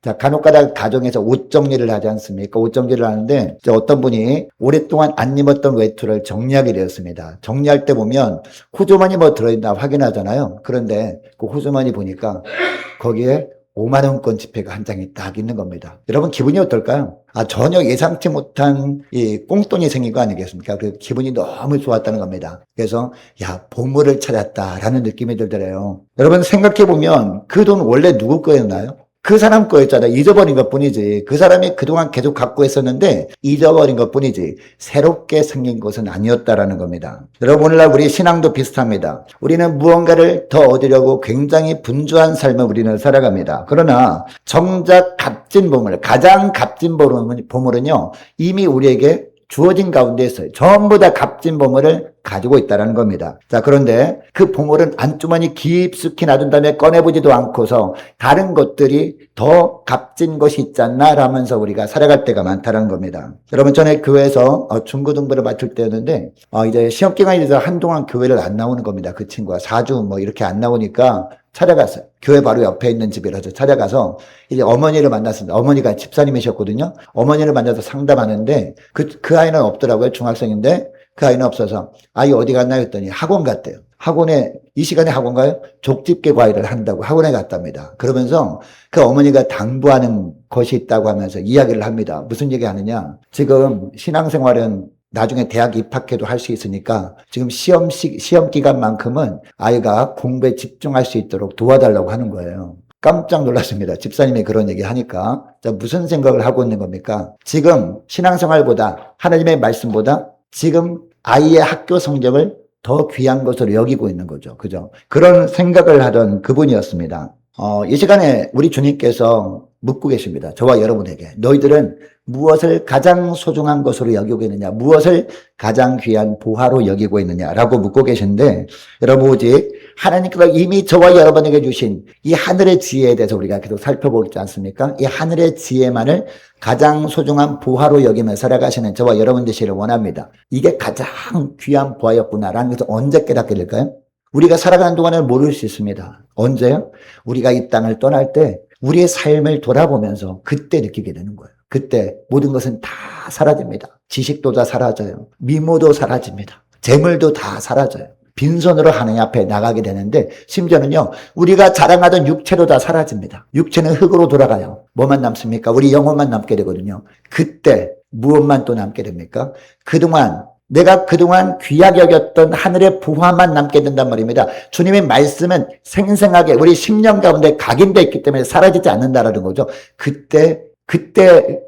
자, 간혹가다 가정에서 옷 정리를 하지 않습니까? 옷 정리를 하는데 이제 어떤 분이 오랫동안 안 입었던 외투를 정리하게 되었습니다. 정리할 때 보면 호주머니 뭐 들어있나 확인하잖아요. 그런데 그 호주머니 보니까 거기에 5만 원권 지폐가 한 장이 딱 있는 겁니다. 여러분 기분이 어떨까요? 전혀 예상치 못한 이 꽁돈이 생긴 거 아니겠습니까? 그 기분이 너무 좋았다는 겁니다. 그래서 야, 보물을 찾았다라는 느낌이 들더래요. 여러분 생각해보면 그 돈 원래 누구 거였나요? 그 사람 거였잖아요. 잊어버린 것 뿐이지. 그 사람이 그동안 계속 갖고 있었는데 잊어버린 것 뿐이지 새롭게 생긴 것은 아니었다라는 겁니다. 여러분 오늘날 우리 신앙도 비슷합니다. 우리는 무언가를 더 얻으려고 굉장히 분주한 삶을 우리는 살아갑니다. 그러나 정작 값진 보물, 가장 값진 보물은요 이미 우리에게 주어진 가운데 있어요. 전부 다 값진 보물을 가지고 있다는 겁니다. 자, 그런데 그 보물은 안주머니 깊숙이 놔둔 다음에 꺼내보지도 않고서 다른 것들이 더 값진 것이 있지 않나 라면서 우리가 살아갈 때가 많다는 겁니다. 여러분 전에 교회에서 중고등부를 맡을 때였는데 이제 시험 기간이 돼서 한동안 교회를 안 나오는 겁니다. 그 친구가 4주 뭐 이렇게 안 나오니까 찾아갔어요. 교회 바로 옆에 있는 집이라서 찾아가서 이제 어머니를 만났습니다. 어머니가 집사님이셨거든요. 어머니를 만나서 상담하는데 그 아이는 없더라고요. 중학생인데 그 아이는 없어서 아이 어디 갔나 했더니 학원 갔대요. 학원에 이 시간에 학원 가요? 족집게 과외를 한다고 학원에 갔답니다. 그러면서 그 어머니가 당부하는 것이 있다고 하면서 이야기를 합니다. 무슨 얘기 하느냐? 지금 신앙생활은 나중에 대학 입학해도 할 수 있으니까 지금 시험 기간만큼은 아이가 공부에 집중할 수 있도록 도와달라고 하는 거예요. 깜짝 놀랐습니다. 집사님이 그런 얘기 하니까. 자, 무슨 생각을 하고 있는 겁니까? 지금 신앙생활보다 하나님의 말씀보다 지금 아이의 학교 성적을 더 귀한 것으로 여기고 있는 거죠. 그죠? 그런 생각을 하던 그분이었습니다. 이 시간에 우리 주님께서 묻고 계십니다. 저와 여러분에게. 너희들은 무엇을 가장 소중한 것으로 여기고 있느냐? 무엇을 가장 귀한 보화로 여기고 있느냐라고 묻고 계신데 여러분 오직 하나님께서 이미 저와 여러분에게 주신 이 하늘의 지혜에 대해서 우리가 계속 살펴보지 않습니까? 이 하늘의 지혜만을 가장 소중한 보화로 여기며 살아가시는 저와 여러분 되시기를 원합니다. 이게 가장 귀한 보화였구나라는 것을 언제 깨닫게 될까요? 우리가 살아가는 동안은 모를 수 있습니다. 언제요? 우리가 이 땅을 떠날 때 우리의 삶을 돌아보면서 그때 느끼게 되는 거예요. 그때 모든 것은 다 사라집니다. 지식도 다 사라져요. 미모도 사라집니다. 재물도 다 사라져요. 빈손으로 하나님 앞에 나가게 되는데 심지어는요 우리가 자랑하던 육체도 다 사라집니다. 육체는 흙으로 돌아가요. 뭐만 남습니까? 우리 영혼만 남게 되거든요. 그때 무엇만 또 남게 됩니까? 내가 그동안 귀하게 여겼던 하늘의 보화만 남게 된단 말입니다. 주님의 말씀은 생생하게 우리 심령 가운데 각인되어 있기 때문에 사라지지 않는다라는 거죠. 그때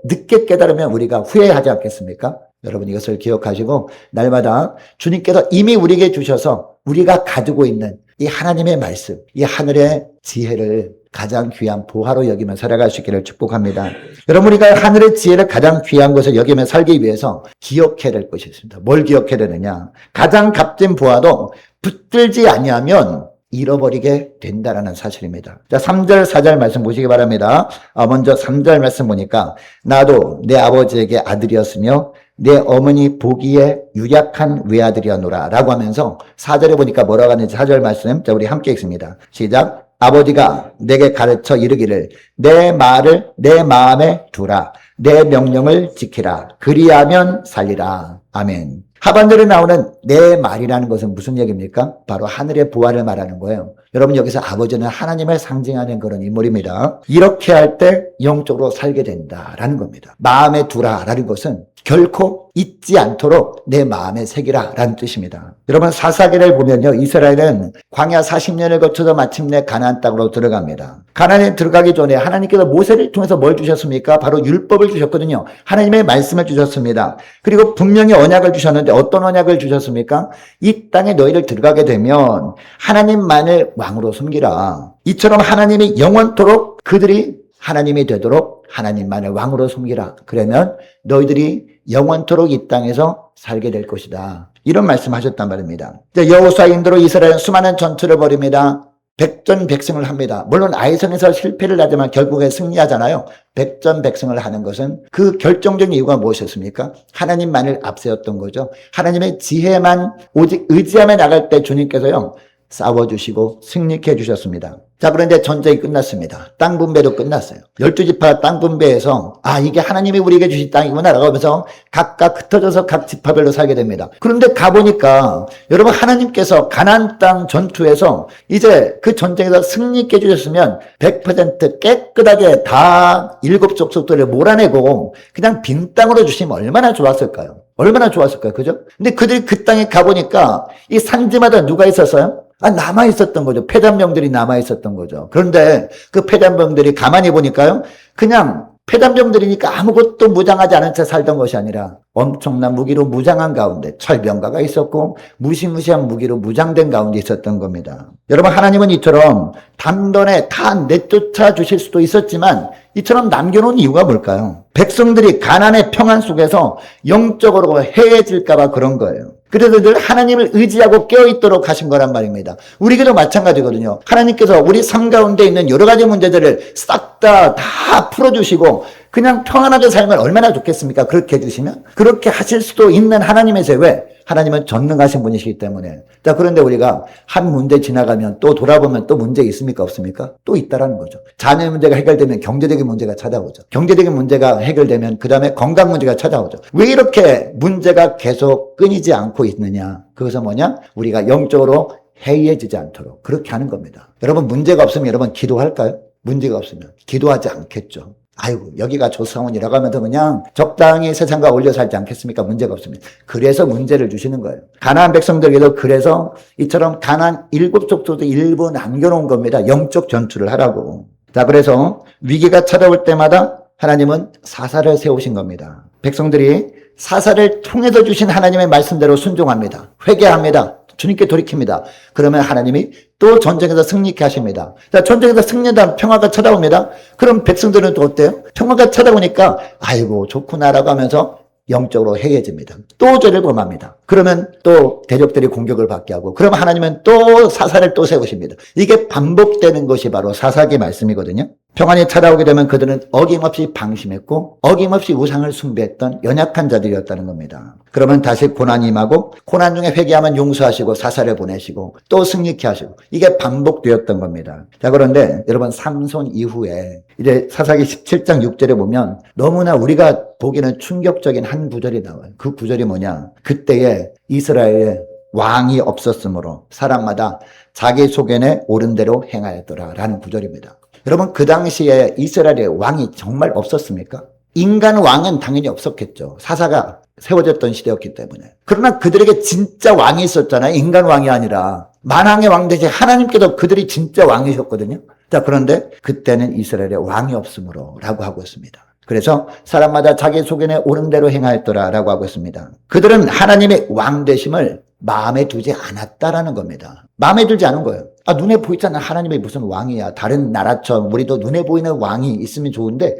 늦게 깨달으면 우리가 후회하지 않겠습니까? 여러분 이것을 기억하시고 날마다 주님께서 이미 우리에게 주셔서 우리가 가지고 있는 이 하나님의 말씀, 이 하늘의 지혜를 가장 귀한 보화로 여기며 살아갈 수 있기를 축복합니다. 여러분 우리가 하늘의 지혜를 가장 귀한 것을 여기며 살기 위해서 기억해야 될 것이 있습니다. 뭘 기억해야 되느냐? 가장 값진 보화도 붙들지 아니하면 잃어버리게 된다라는 사실입니다. 자, 3절, 4절 말씀 보시기 바랍니다. 먼저 3절 말씀 보니까 나도 내 아버지에게 아들이었으며 내 어머니 보기에 유약한 외아들이었노라 라고 하면서 4절에 보니까 뭐라고 하는지 4절 말씀 자 우리 함께 읽습니다. 시작. 아버지가 내게 가르쳐 이르기를 내 말을 내 마음에 두라 내 명령을 지키라 그리하면 살리라. 아멘. 하반절에 나오는 내 말이라는 것은 무슨 얘기입니까? 바로 하늘의 보화를 말하는 거예요. 여러분 여기서 아버지는 하나님을 상징하는 그런 인물입니다. 이렇게 할 때 영적으로 살게 된다라는 겁니다. 마음에 두라라는 것은 결코 잊지 않도록 내 마음에 새기라 라는 뜻입니다. 여러분 사사기를 보면요 이스라엘은 광야 40년을 거쳐서 마침내 가나안 땅으로 들어갑니다. 가나안에 들어가기 전에 하나님께서 모세를 통해서 뭘 주셨습니까? 바로 율법을 주셨거든요. 하나님의 말씀을 주셨습니다. 그리고 분명히 언약을 주셨는데 어떤 언약을 주셨습니까? 이 땅에 너희를 들어가게 되면 하나님만을 왕으로 섬기라. 이처럼 하나님이 영원토록 그들이 하나님이 되도록 하나님만을 왕으로 섬기라. 그러면 너희들이 영원토록 이 땅에서 살게 될 것이다. 이런 말씀하셨단 말입니다. 여호수아의 인도로 이스라엘은 수많은 전투를 벌입니다. 백전백승을 합니다. 물론 아이성에서 실패를 하지만 결국에 승리하잖아요. 백전백승을 하는 것은 그 결정적인 이유가 무엇이었습니까? 하나님만을 앞세웠던 거죠. 하나님의 지혜만 오직 의지하며 나갈 때 주님께서요. 싸워주시고 승리케 해주셨습니다. 자, 그런데 전쟁이 끝났습니다. 땅 분배도 끝났어요. 12지파 땅 분배에서 이게 하나님이 우리에게 주신 땅이구나 라고 하면서 각각 흩어져서 각 지파별로 살게 됩니다. 그런데 가보니까 여러분, 하나님께서 가나안 땅 전투에서 이제 그 전쟁에서 승리케 해주셨으면 100% 깨끗하게 다 7족속들을 몰아내고 그냥 빈 땅으로 주시면 얼마나 좋았을까요? 얼마나 좋았을까요? 그죠? 근데 그들이 그 땅에 가보니까 이 산지마다 누가 있었어요? 남아 있었던 거죠. 패잔병들이 남아 있었던 거죠. 그런데 그 패잔병들이 가만히 보니까요, 그냥 패잔병들이니까 아무것도 무장하지 않은 채 살던 것이 아니라 엄청난 무기로 무장한 가운데 철병가가 있었고 무시무시한 무기로 무장된 가운데 있었던 겁니다. 여러분, 하나님은 이처럼 단번에 다 내쫓아 주실 수도 있었지만 이처럼 남겨놓은 이유가 뭘까요? 백성들이 가난의 평안 속에서 영적으로 해해질까 봐 그런 거예요. 그래서 늘 하나님을 의지하고 깨어있도록 하신 거란 말입니다. 우리에게도 마찬가지거든요. 하나님께서 우리 삶 가운데 있는 여러 가지 문제들을 싹 다 풀어주시고 그냥 평안하게 살면 얼마나 좋겠습니까? 그렇게 해주시면. 그렇게 하실 수도 있는 하나님이세요. 왜? 하나님은 전능하신 분이시기 때문에. 자, 그런데 우리가 한 문제 지나가면 또 돌아보면 또 문제 있습니까? 없습니까? 또 있다라는 거죠. 자녀 문제가 해결되면 경제적인 문제가 찾아오죠. 경제적인 문제가 해결되면 그 다음에 건강 문제가 찾아오죠. 왜 이렇게 문제가 계속 끊이지 않고 있느냐? 그것은 뭐냐? 우리가 영적으로 해이해지지 않도록 그렇게 하는 겁니다. 여러분, 문제가 없으면 여러분 기도할까요? 문제가 없으면 기도하지 않겠죠. 아이고, 여기가 조상원이라고 하면서 그냥 적당히 세상과 어울려 살지 않겠습니까? 문제가 없으면. 그래서 문제를 주시는 거예요. 가나안 백성들에게도 그래서 이처럼 가나안 7족속도 일부 남겨놓은 겁니다. 영적 전투를 하라고. 자, 그래서 위기가 찾아올 때마다 하나님은 사사를 세우신 겁니다. 백성들이 사사를 통해서 주신 하나님의 말씀대로 순종합니다. 회개합니다. 주님께 돌이킵니다. 그러면 하나님이 또 전쟁에서 승리케 하십니다. 자, 전쟁에서 승리한 평화가 찾아옵니다. 그럼 백성들은 또 어때요? 평화가 찾아오니까 아이고 좋구나라고 하면서 영적으로 해해집니다. 또 죄를 범합니다. 그러면 또 대적들이 공격을 받게 하고, 그럼 하나님은 또 사사를 또 세우십니다. 이게 반복되는 것이 바로 사사기 말씀이거든요. 평안이 찾아오게 되면 그들은 어김없이 방심했고 어김없이 우상을 숭배했던 연약한 자들이었다는 겁니다. 그러면 다시 고난이 임하고 고난 중에 회개하면 용서하시고 사사를 보내시고 또 승리케 하시고, 이게 반복되었던 겁니다. 자, 그런데 여러분, 삼손 이후에 이제 사사기 17장 6절에 보면 너무나 우리가 보기에는 충격적인 한 구절이 나와요. 그 구절이 뭐냐? 그때에 이스라엘에 왕이 없었으므로 사람마다 자기 소견에 옳은 대로 행하였더라 라는 구절입니다. 여러분, 그 당시에 이스라엘에 왕이 정말 없었습니까? 인간 왕은 당연히 없었겠죠. 사사가 세워졌던 시대였기 때문에. 그러나 그들에게 진짜 왕이 있었잖아요. 인간 왕이 아니라 만왕의 왕 대신 하나님께서 그들이 진짜 왕이셨거든요. 자, 그런데 그때는 이스라엘에 왕이 없으므로 라고 하고 있습니다. 그래서 사람마다 자기 소견에 옳은 대로 행하였더라 라고 하고 있습니다. 그들은 하나님의 왕 되심을 마음에 두지 않았다라는 겁니다. 마음에 들지 않은 거예요. 눈에 보이잖아. 하나님이 무슨 왕이야. 다른 나라처럼 우리도 눈에 보이는 왕이 있으면 좋은데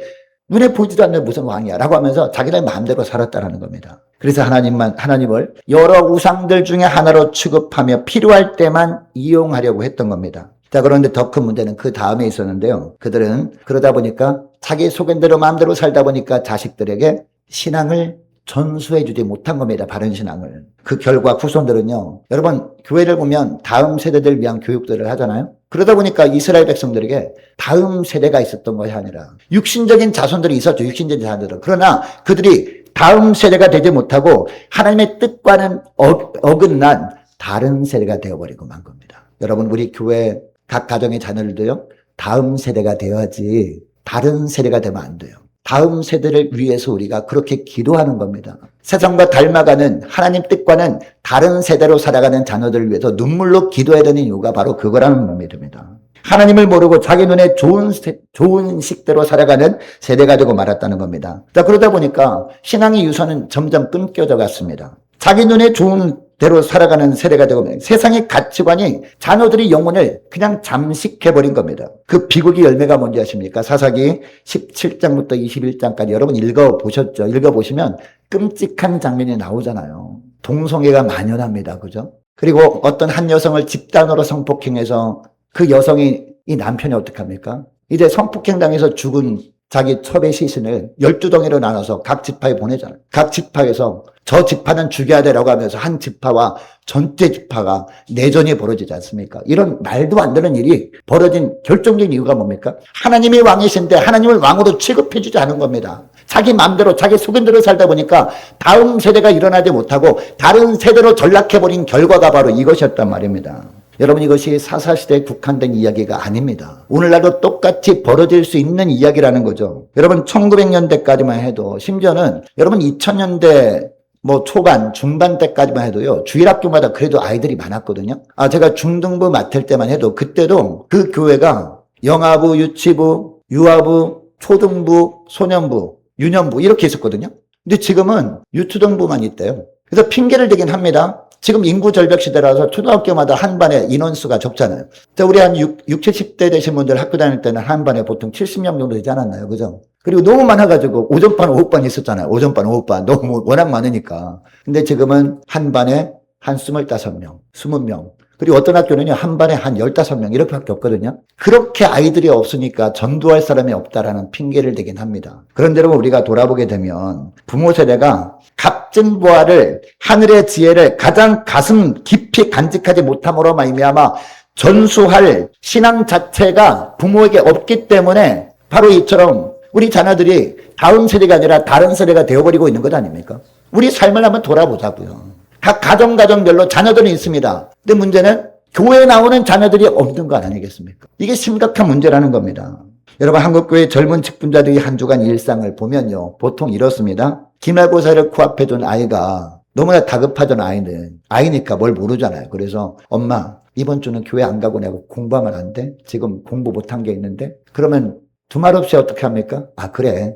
눈에 보이지도 않는 무슨 왕이야 라고 하면서 자기들 마음대로 살았다라는 겁니다. 그래서 하나님을 여러 우상들 중에 하나로 취급하며 필요할 때만 이용하려고 했던 겁니다. 자, 그런데 더 큰 문제는 그 다음에 있었는데요. 그들은 그러다 보니까 자기 속인대로 마음대로 살다 보니까 자식들에게 신앙을 전수해주지 못한 겁니다. 바른 신앙을. 그 결과 후손들은요, 여러분, 교회를 보면 다음 세대들 위한 교육들을 하잖아요. 그러다 보니까 이스라엘 백성들에게 다음 세대가 있었던 것이 아니라 육신적인 자손들이 있었죠. 육신적인 자손들은. 그러나 그들이 다음 세대가 되지 못하고 하나님의 뜻과는 어긋난 다른 세대가 되어버리고 만 겁니다. 여러분, 우리 교회 각 가정의 자녀들도요, 다음 세대가 되어야지 다른 세대가 되면 안 돼요. 다음 세대를 위해서 우리가 그렇게 기도하는 겁니다. 세상과 닮아가는 하나님 뜻과는 다른 세대로 살아가는 자녀들을 위해서 눈물로 기도해야 되는 이유가 바로 그거라는 겁니다. 하나님을 모르고 자기 눈에 좋은 식대로 살아가는 세대가 되고 말았다는 겁니다. 자, 그러다 보니까 신앙의 유서는 점점 끊겨져 갔습니다. 자기 눈에 좋은 대로 살아가는 세대가 되고 세상의 가치관이 자녀들의 영혼을 그냥 잠식해버린 겁니다. 그 비극의 열매가 뭔지 아십니까? 사사기 17장부터 21장까지 여러분 읽어보셨죠? 읽어보시면 끔찍한 장면이 나오잖아요. 동성애가 만연합니다. 그죠? 그리고 어떤 한 여성을 집단으로 성폭행해서 그 여성이, 이 남편이 어떻게 합니까? 이제 성폭행당해서 죽은 자기 첩의 시신을 12덩이로 나눠서 각 지파에 보내잖아요. 각 지파에서 저 지파는 죽여야 되라고 하면서 한 지파와 전체 지파가 내전이 벌어지지 않습니까? 이런 말도 안 되는 일이 벌어진 결정적인 이유가 뭡니까? 하나님이 왕이신데 하나님을 왕으로 취급해주지 않은 겁니다. 자기 마음대로 자기 속임대로 살다 보니까 다음 세대가 일어나지 못하고 다른 세대로 전락해버린 결과가 바로 이것이었단 말입니다. 여러분, 이것이 사사시대에 국한된 이야기가 아닙니다. 오늘날도 똑같이 벌어질 수 있는 이야기라는 거죠. 여러분, 1900년대까지만 해도, 심지어는 여러분 2000년대 초반, 중반 때까지만 해도요, 주일학교마다 그래도 아이들이 많았거든요. 제가 중등부 맡을 때만 해도 그때도 그 교회가 영아부, 유치부, 유아부, 초등부, 소년부, 유년부 이렇게 있었거든요. 근데 지금은 유초등부만 있대요. 그래서 핑계를 대긴 합니다. 지금 인구 절벽 시대라서 초등학교마다 한 반에 인원수가 적잖아요. 우리 한 70대 되신 분들 학교 다닐 때는 한 반에 보통 70명 정도 되지 않았나요? 그죠? 그리고 너무 많아가지고 오전반, 오후반 있었잖아요. 오전반, 오후반. 너무 워낙 많으니까. 근데 지금은 한 반에 한 25명, 20명. 그리고 어떤 학교는요, 한 반에 한 15명 이렇게밖에 없거든요. 그렇게 아이들이 없으니까 전도할 사람이 없다라는 핑계를 대긴 합니다. 그런데 여러분, 우리가 돌아보게 되면 부모 세대가 값진 보화를, 하늘의 지혜를 가장 가슴 깊이 간직하지 못함으로 말미암아 전수할 신앙 자체가 부모에게 없기 때문에 바로 이처럼 우리 자녀들이 다음 세대가 아니라 다른 세대가 되어버리고 있는 것 아닙니까? 우리 삶을 한번 돌아보자고요. 각 가정별로 자녀들은 있습니다. 근데 문제는 교회에 나오는 자녀들이 없는 거 아니겠습니까? 이게 심각한 문제라는 겁니다. 여러분, 한국교회 젊은 직분자들이 한 주간 일상을 보면요, 보통 이렇습니다. 기말고사를 코앞에 둔 아이가 너무나 다급하던 아이니까 뭘 모르잖아요. 그래서 엄마, 이번 주는 교회 안 가고 내가 공부하면 안 돼? 지금 공부 못한 게 있는데? 그러면 두말 없이 어떻게 합니까? 그래.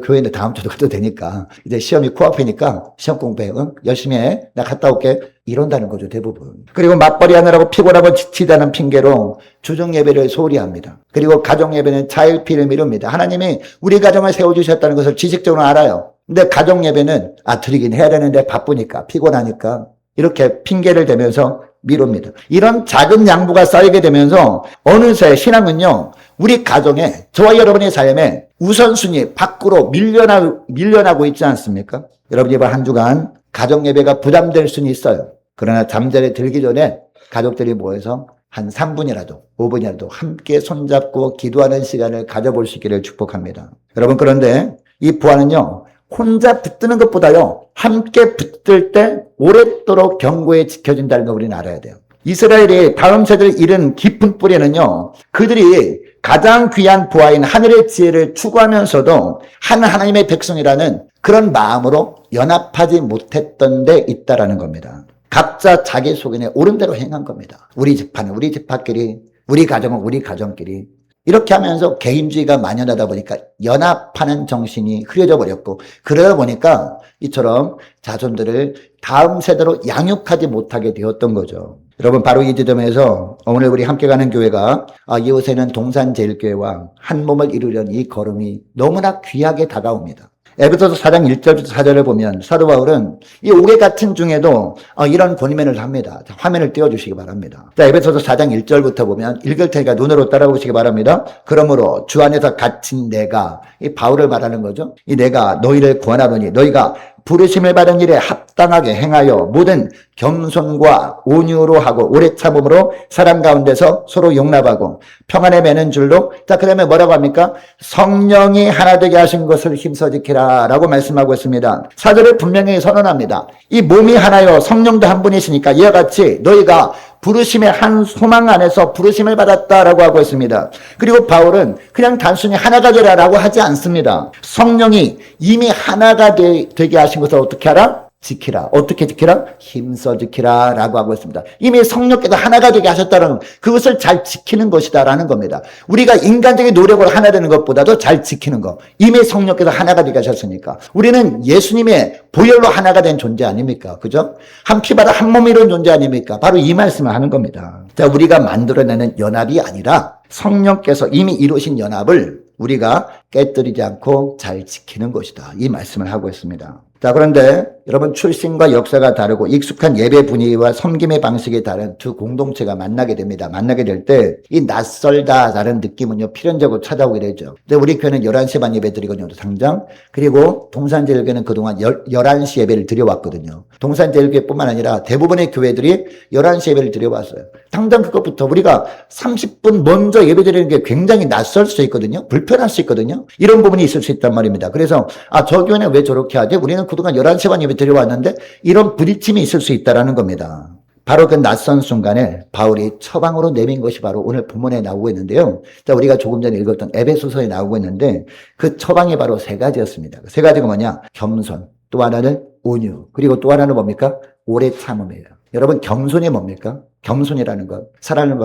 교회인데 다음 주도 가도 되니까. 이제 시험이 코앞이니까 시험 공부해. 응? 열심히 해. 나 갔다 올게. 이런다는 거죠, 대부분. 그리고 맞벌이 하느라고 피곤하고 지치다는 핑계로 주중 예배를 소홀히 합니다. 그리고 가정 예배는 차일피일 미룹니다. 하나님이 우리 가정을 세워주셨다는 것을 지식적으로 알아요. 근데 가정 예배는 드리긴 해야 되는데 바쁘니까, 피곤하니까 이렇게 핑계를 대면서 미룹니다. 이런 작은 양보가 쌓이게 되면서 어느새 신앙은요, 우리 가정에, 저와 여러분의 삶에 우선순위 밖으로 밀려나고 있지 않습니까? 여러분, 이번 한 주간 가정 예배가 부담될 수는 있어요. 그러나 잠자리에 들기 전에 가족들이 모여서 한 3분이라도 5분이라도 함께 손잡고 기도하는 시간을 가져볼 수 있기를 축복합니다. 여러분, 그런데 이 부활은요, 혼자 붙드는 것보다요, 함께 붙들 때 오랫도록 견고히 지켜진다는 걸 우리는 알아야 돼요. 이스라엘이 다음 세대를 잃은 깊은 뿌리는요, 그들이 가장 귀한 부하인 하늘의 지혜를 추구하면서도 한 하나님의 백성이라는 그런 마음으로 연합하지 못했던 데 있다라는 겁니다. 각자 자기 속인에 옳은 대로 행한 겁니다. 우리 집안은 우리 집안끼리, 우리 가정은 우리 가정끼리. 이렇게 하면서 개인주의가 만연하다 보니까 연합하는 정신이 흐려져 버렸고, 그러다 보니까 이처럼 자손들을 다음 세대로 양육하지 못하게 되었던 거죠. 여러분, 바로 이 지점에서 오늘 우리 함께 가는 교회가 이곳에는 동산제일교회와 한 몸을 이루려는 이 걸음이 너무나 귀하게 다가옵니다. 에베소서 4장 1절부터 4절을 보면 사도 바울은 이 옥에 갇힌 중에도 이런 권면을 합니다. 화면을 띄워주시기 바랍니다. 자, 에베소서 4장 1절부터 보면 읽을 테니까 눈으로 따라보시기 바랍니다. 그러므로 주 안에서 갇힌 내가, 이 바울을 말하는 거죠. 이 내가 너희를 권하노니 너희가 부르심을 받은 일에 합당하게 행하여 모든 겸손과 온유로 하고 오래 참음으로 사람 가운데서 서로 용납하고 평안에 매는 줄로, 자, 그 다음에 뭐라고 합니까? 성령이 하나 되게 하신 것을 힘써 지키라 라고 말씀하고 있습니다. 4절을 분명히 선언합니다. 이 몸이 하나요 성령도 한 분이시니까 이와 같이 너희가 부르심의 한 소망 안에서 부르심을 받았다라고 하고 있습니다. 그리고 바울은 그냥 단순히 하나가 되라라고 하지 않습니다. 성령이 이미 하나가 되게 하신 것을 어떻게 하라? 지키라. 어떻게 지키라? 힘써 지키라 라고 하고 있습니다. 이미 성령께서 하나가 되게 하셨다는 그것을 잘 지키는 것이다라는 겁니다. 우리가 인간적인 노력으로 하나 되는 것보다도 잘 지키는 것. 이미 성령께서 하나가 되게 하셨으니까. 우리는 예수님의 보혈로 하나가 된 존재 아닙니까? 그죠? 한 피바다 한 몸이 이룬 존재 아닙니까? 바로 이 말씀을 하는 겁니다. 자, 우리가 만들어내는 연합이 아니라 성령께서 이미 이루신 연합을 우리가 깨뜨리지 않고 잘 지키는 것이다. 이 말씀을 하고 있습니다. 자, 그런데 여러분 출신과 역사가 다르고 익숙한 예배 분위기와 섬김의 방식이 다른 두 공동체가 만나게 됩니다. 만나게 될 때 이 낯설다라는 느낌은요 필연적으로 찾아오게 되죠. 근데 우리 교회는 11시 반 예배 드리거든요. 당장. 그리고 동산제일교회는 그동안 11시 예배를 드려왔거든요. 동산제일교회뿐만 아니라 대부분의 교회들이 11시 예배를 드려왔어요. 당장 그것부터 우리가 30분 먼저 예배 드리는 게 굉장히 낯설 수 있거든요. 불편할 수 있거든요. 이런 부분이 있을 수 있단 말입니다. 그래서 저 교회는 왜 저렇게 하지? 우리는 그동안 11시 반 예배 드려왔는데 이런 부딪힘이 있을 수 있다는 겁니다. 바로 그 낯선 순간에 바울이 처방으로 내민 것이 바로 오늘 본문에 나오고 있는데요. 자, 우리가 조금 전에 읽었던 에베소서에 나오고 있는데 그 처방이 바로 세 가지였습니다. 세 가지가 뭐냐? 겸손, 또 하나는 온유, 그리고 또 하나는 뭡니까? 오래 참음이에요. 여러분 겸손이 뭡니까? 겸손이라는 것. 사람을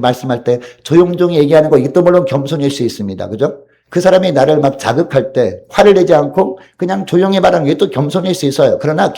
말씀할 때 조용조용히 얘기하는 거 이것도 물론 겸손일 수 있습니다. 그죠? 그 사람이 나를 막 자극할 때 화를 내지 않고 그냥 조용히 말하는 게 또 겸손일 수 있어요. 그러나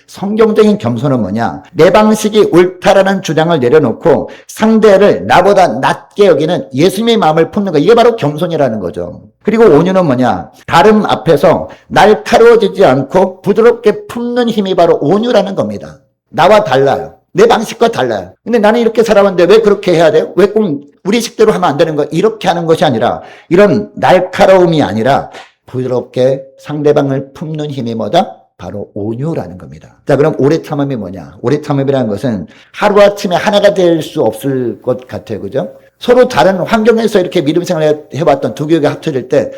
성경적인 겸손은 뭐냐? 내 방식이 옳다라는 주장을 내려놓고 상대를 나보다 낮게 여기는 예수님의 마음을 품는 거. 이게 바로 겸손이라는 거죠. 그리고 온유는 뭐냐? 다름 앞에서 날카로워지지 않고 부드럽게 품는 힘이 바로 온유라는 겁니다. 나와 달라요. 내 방식과 달라요. 근데 나는 이렇게 살아왔는데 왜 그렇게 해야 돼요? 왜 꼭 우리 식대로 하면 안 되는 거? 이렇게 하는 것이 아니라 이런 날카로움이 아니라 부드럽게 상대방을 품는 힘이 뭐다? 바로 온유라는 겁니다. 자, 그럼 오래 참음이 뭐냐? 오래 참음이라는 것은 하루아침에 하나가 될 수 없을 것 같아요. 그죠? 서로 다른 환경에서 이렇게 믿음 생활을 해왔던 두 교회가 합쳐질 때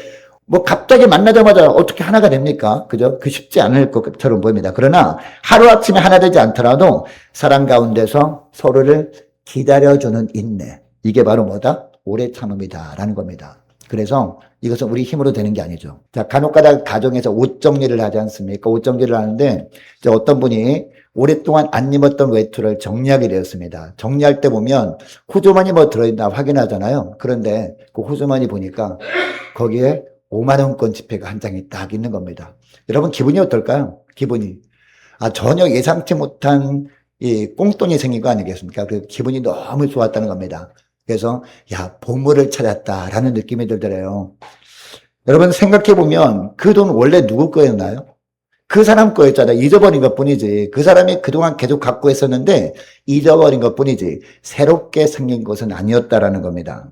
갑자기 만나자마자 어떻게 하나가 됩니까? 그죠? 그 쉽지 않을 것처럼 보입니다. 그러나 하루아침에 하나 되지 않더라도 사랑 가운데서 서로를 기다려주는 인내. 이게 바로 뭐다? 오래 참음이다라는 겁니다. 그래서 이것은 우리 힘으로 되는 게 아니죠. 자, 간혹가다 가정에서 옷 정리를 하지 않습니까? 옷 정리를 하는데 이제 어떤 분이 오랫동안 안 입었던 외투를 정리하게 되었습니다. 정리할 때 보면 호주머니 들어있나 확인하잖아요. 그런데 그 호주머니 보니까 거기에 5만 원권 지폐가 한 장이 딱 있는 겁니다. 여러분 기분이 어떨까요? 기분이. 전혀 예상치 못한 이 꽁돈이 생긴 거 아니겠습니까? 그 기분이 너무 좋았다는 겁니다. 그래서 보물을 찾았다라는 느낌이 들더래요. 여러분 생각해보면 그 돈 원래 누구 거였나요? 그 사람 거였잖아요. 잊어버린 것 뿐이지. 그 사람이 그동안 계속 갖고 있었는데 잊어버린 것 뿐이지 새롭게 생긴 것은 아니었다라는 겁니다.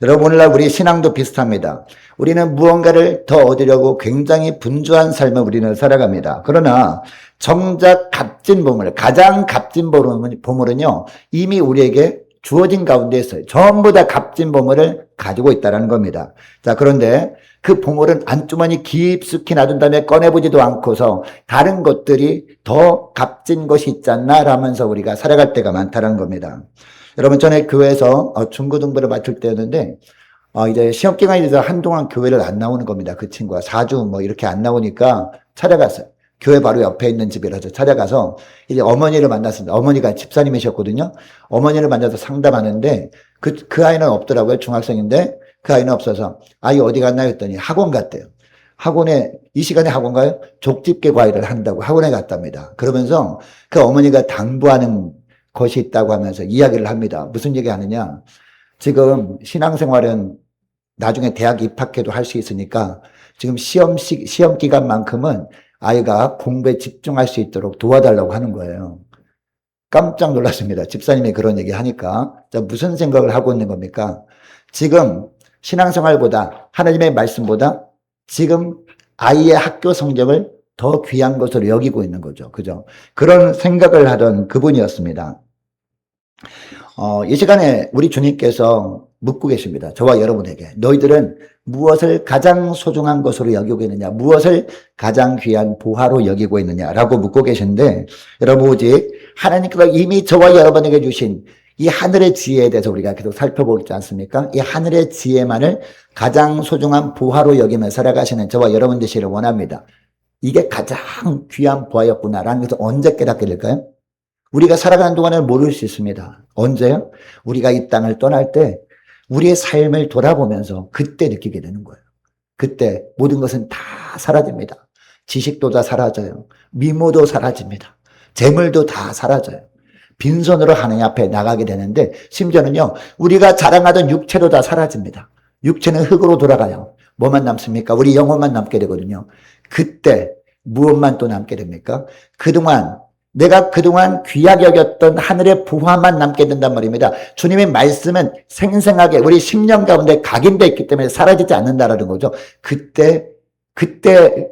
여러분 오늘날 우리 신앙도 비슷합니다. 우리는 무언가를 더 얻으려고 굉장히 분주한 삶을 우리는 살아갑니다. 그러나 정작 값진 보물, 가장 값진 보물은요 이미 우리에게 주어진 가운데 있어요. 전부 다 값진 보물을 가지고 있다는 겁니다. 자, 그런데 그 보물은 안주머니 깊숙이 놔둔 다음에 꺼내보지도 않고서 다른 것들이 더 값진 것이 있지 않나 라면서 우리가 살아갈 때가 많다는 겁니다. 여러분 전에 교회에서 중고등부를 맡을 때였는데 이제 시험기간이 돼서 한동안 교회를 안 나오는 겁니다. 그 친구가 4주 이렇게 안 나오니까 찾아갔어요. 교회 바로 옆에 있는 집이라서 찾아가서 이제 어머니를 만났습니다. 어머니가 집사님이셨거든요. 어머니를 만나서 상담하는데 그 아이는 없더라고요. 중학생인데 그 아이는 없어서 아이 어디 갔나 했더니 학원 갔대요. 학원에 이 시간에 학원 가요? 족집게 과외를 한다고 학원에 갔답니다. 그러면서 그 어머니가 당부하는 것이 있다고 하면서 이야기를 합니다. 무슨 얘기 하느냐? 지금 신앙생활은 나중에 대학 입학해도 할 수 있으니까 지금 시험 기간만큼은 아이가 공부에 집중할 수 있도록 도와달라고 하는 거예요. 깜짝 놀랐습니다. 집사님이 그런 얘기 하니까. 자, 무슨 생각을 하고 있는 겁니까? 지금 신앙생활보다 하나님의 말씀보다 지금 아이의 학교 성적을 더 귀한 것으로 여기고 있는 거죠. 그죠? 그런 생각을 하던 그분이었습니다. 이 시간에 우리 주님께서 묻고 계십니다. 저와 여러분에게. 너희들은 무엇을 가장 소중한 것으로 여기고 있느냐? 무엇을 가장 귀한 보화로 여기고 있느냐라고 묻고 계신데 여러분 오직 하나님께서 이미 저와 여러분에게 주신 이 하늘의 지혜에 대해서 우리가 계속 살펴보지 않습니까? 이 하늘의 지혜만을 가장 소중한 보화로 여기며 살아가시는 저와 여러분 되시기를 원합니다. 이게 가장 귀한 보화였구나라는 것을 언제 깨닫게 될까요? 우리가 살아가는 동안은 모를 수 있습니다. 언제요? 우리가 이 땅을 떠날 때 우리의 삶을 돌아보면서 그때 느끼게 되는 거예요. 그때 모든 것은 다 사라집니다. 지식도 다 사라져요. 미모도 사라집니다. 재물도 다 사라져요. 빈손으로 하나님 앞에 나가게 되는데 심지어는요 우리가 자랑하던 육체도 다 사라집니다. 육체는 흙으로 돌아가요. 뭐만 남습니까? 우리 영혼만 남게 되거든요. 그때 무엇만 또 남게 됩니까? 내가 그동안 귀하게 여겼던 하늘의 부활만 남게 된단 말입니다. 주님의 말씀은 생생하게 우리 심령 가운데 각인되어 있기 때문에 사라지지 않는다라는 거죠. 그때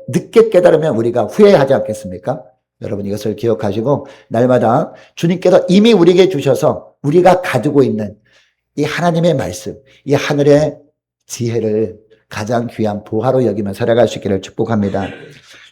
늦게 깨달으면 우리가 후회하지 않겠습니까? 여러분 이것을 기억하시고 날마다 주님께서 이미 우리에게 주셔서 우리가 가지고 있는 이 하나님의 말씀, 이 하늘의 지혜를 가장 귀한 보화로 여기며 살아갈 수 있기를 축복합니다.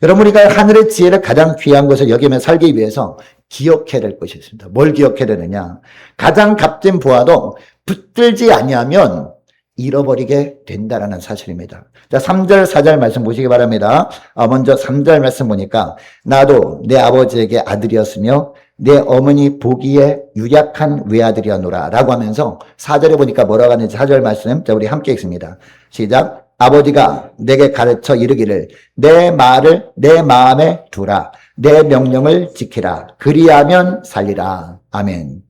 여러분 우리가 하늘의 지혜를 가장 귀한 것을 여기며 살기 위해서 기억해야 될 것이 있습니다. 뭘 기억해야 되느냐? 가장 값진 보화도 붙들지 아니하면 잃어버리게 된다라는 사실입니다. 자, 3절, 4절 말씀 보시기 바랍니다. 먼저 3절 말씀 보니까 나도 내 아버지에게 아들이었으며 내 어머니 보기에 유약한 외아들이었노라 라고 하면서 4절에 보니까 뭐라고 하는지 4절 말씀 자 우리 함께 읽습니다. 시작. 아버지가 내게 가르쳐 이르기를 내 말을 내 마음에 두라. 내 명령을 지키라. 그리하면 살리라. 아멘.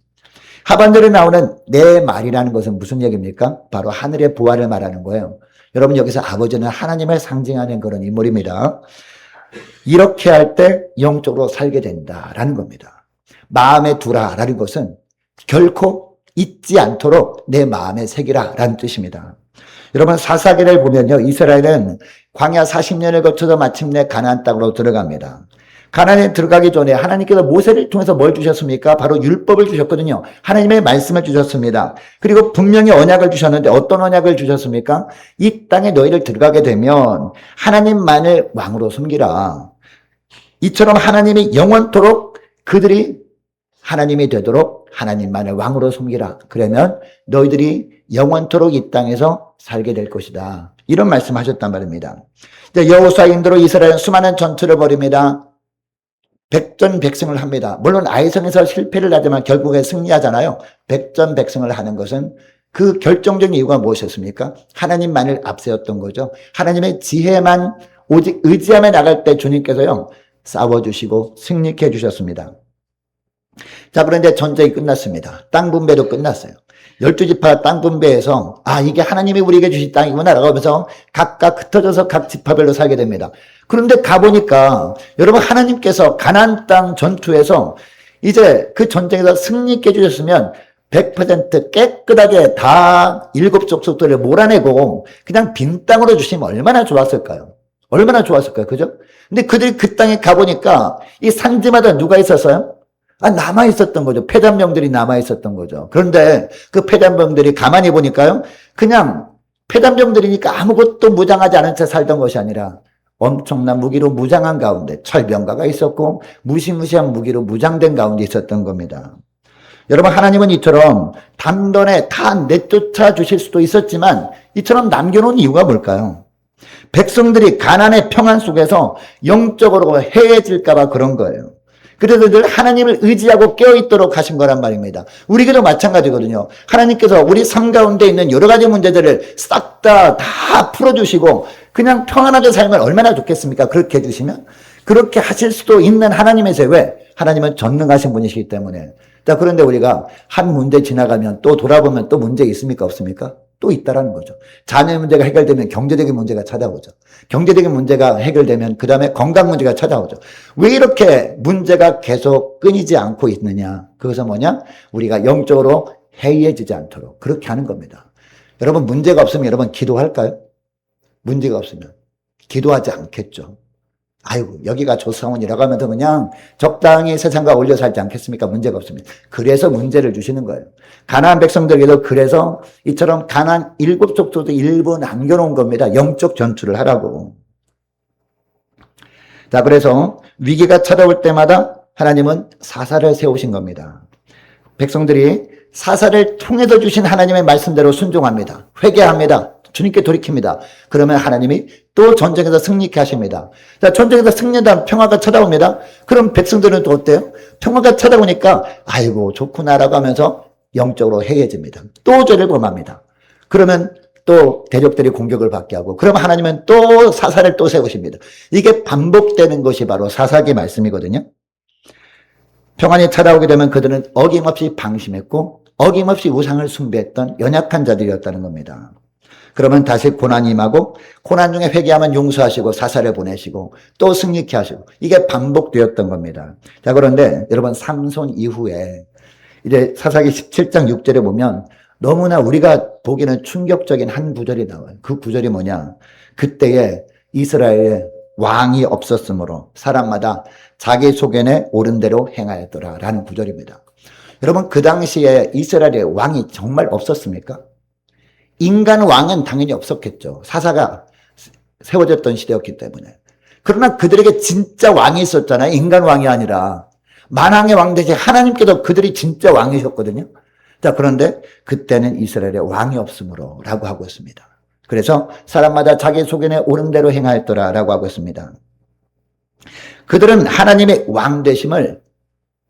하반절에 나오는 내 말이라는 것은 무슨 얘기입니까? 바로 하늘의 부활을 말하는 거예요. 여러분 여기서 아버지는 하나님을 상징하는 그런 인물입니다. 이렇게 할 때 영적으로 살게 된다라는 겁니다. 마음에 두라라는 것은 결코 잊지 않도록 내 마음에 새기라라는 뜻입니다. 여러분 사사기를 보면요. 이스라엘은 광야 40년을 거쳐서 마침내 가나안 땅으로 들어갑니다. 가나안에 들어가기 전에 하나님께서 모세를 통해서 뭘 주셨습니까? 바로 율법을 주셨거든요. 하나님의 말씀을 주셨습니다. 그리고 분명히 언약을 주셨는데 어떤 언약을 주셨습니까? 이 땅에 너희를 들어가게 되면 하나님만을 왕으로 섬기라. 이처럼 하나님이 영원토록 그들이 하나님이 되도록 하나님만을 왕으로 섬기라. 그러면 너희들이 영원토록 이 땅에서 살게 될 것이다. 이런 말씀하셨단 말입니다. 여호수아 인도로 이스라엘은 수많은 전투를 벌입니다. 백전백승을 합니다. 물론 아이성에서 실패를 하지만 결국에 승리하잖아요. 백전백승을 하는 것은 그 결정적인 이유가 무엇이었습니까? 하나님만을 앞세웠던 거죠. 하나님의 지혜만 오직 의지하며 나갈 때 주님께서요 싸워주시고 승리케 해주셨습니다. 자, 그런데 전쟁이 끝났습니다. 땅 분배도 끝났어요. 12지파 땅 분배해서 이게 하나님이 우리에게 주신 땅이구나 라고 하면서 각각 흩어져서 각 지파별로 살게 됩니다. 그런데 가보니까 여러분 하나님께서 가나안 땅 전투에서 이제 그 전쟁에서 승리케 해주셨으면 100% 깨끗하게 다 7족속들을 몰아내고 그냥 빈 땅으로 주시면 얼마나 좋았을까요? 얼마나 좋았을까요? 그죠? 근데 그들이 그 땅에 가보니까 이 산지마다 누가 있었어요? 남아있었던 거죠. 패잔병들이 남아있었던 거죠. 그런데 그 패잔병들이 가만히 보니까요. 그냥 패잔병들이니까 아무것도 무장하지 않은 채 살던 것이 아니라 엄청난 무기로 무장한 가운데 철병가가 있었고 무시무시한 무기로 무장된 가운데 있었던 겁니다. 여러분 하나님은 이처럼 단번에 다 내쫓아 주실 수도 있었지만 이처럼 남겨놓은 이유가 뭘까요? 백성들이 가난의 평안 속에서 영적으로 해해질까 봐 그런 거예요. 그래서 늘 하나님을 의지하고 깨어있도록 하신 거란 말입니다. 우리에게도 마찬가지거든요. 하나님께서 우리 삶 가운데 있는 여러 가지 문제들을 싹 다 풀어주시고 그냥 평안하게 살면 얼마나 좋겠습니까? 그렇게 해주시면 그렇게 하실 수도 있는 하나님이세요. 왜? 하나님은 전능하신 분이시기 때문에. 자, 그런데 우리가 한 문제 지나가면 또 돌아보면 또 문제 있습니까? 없습니까? 또 있다라는 거죠. 자녀 문제가 해결되면 경제적인 문제가 찾아오죠. 경제적인 문제가 해결되면 그 다음에 건강 문제가 찾아오죠. 왜 이렇게 문제가 계속 끊이지 않고 있느냐? 그것은 뭐냐? 우리가 영적으로 해이해지지 않도록 그렇게 하는 겁니다. 여러분 문제가 없으면 여러분 기도할까요? 문제가 없으면 기도하지 않겠죠. 아이고 여기가 조사원이라고 하면서 그냥 적당히 세상과 어울려 살지 않겠습니까? 문제가 없으면. 그래서 문제를 주시는 거예요. 가나안 백성들에게도 그래서 이처럼 가나안 7족속도 일부 남겨놓은 겁니다. 영적 전투를 하라고. 자, 그래서 위기가 찾아올 때마다 하나님은 사사를 세우신 겁니다. 백성들이 사사를 통해서 주신 하나님의 말씀대로 순종합니다. 회개합니다. 주님께 돌이킵니다. 그러면 하나님이 또 전쟁에서 승리케 하십니다. 자, 전쟁에서 승리한 평화가 찾아옵니다. 그럼 백성들은 또 어때요? 평화가 찾아오니까 아이고 좋구나라고 하면서 영적으로 해해집니다. 또 죄를 범합니다. 그러면 또 대적들이 공격을 받게 하고 그러면 하나님은 또 사사를 또 세우십니다. 이게 반복되는 것이 바로 사사기 말씀이거든요. 평안이 찾아오게 되면 그들은 어김없이 방심했고 어김없이 우상을 숭배했던 연약한 자들이었다는 겁니다. 그러면 다시 고난이 임하고 고난 중에 회개하면 용서하시고 사사를 보내시고 또 승리케 하시고 이게 반복되었던 겁니다. 자, 그런데 여러분 삼손 이후에 이제 사사기 17장 6절에 보면 너무나 우리가 보기에는 충격적인 한 구절이 나와요. 그 구절이 뭐냐? 그때에 이스라엘에 왕이 없었으므로 사람마다 자기 소견에 옳은 대로 행하였더라 라는 구절입니다. 여러분 그 당시에 이스라엘에 왕이 정말 없었습니까? 인간 왕은 당연히 없었겠죠. 사사가 세워졌던 시대였기 때문에. 그러나 그들에게 진짜 왕이 있었잖아요. 인간 왕이 아니라. 만왕의 왕 대신 하나님께서 그들이 진짜 왕이셨거든요. 자, 그런데 그때는 이스라엘에 왕이 없으므로 라고 하고 있습니다. 그래서 사람마다 자기 소견에 옳은 대로 행하였더라 라고 하고 있습니다. 그들은 하나님의 왕 되심을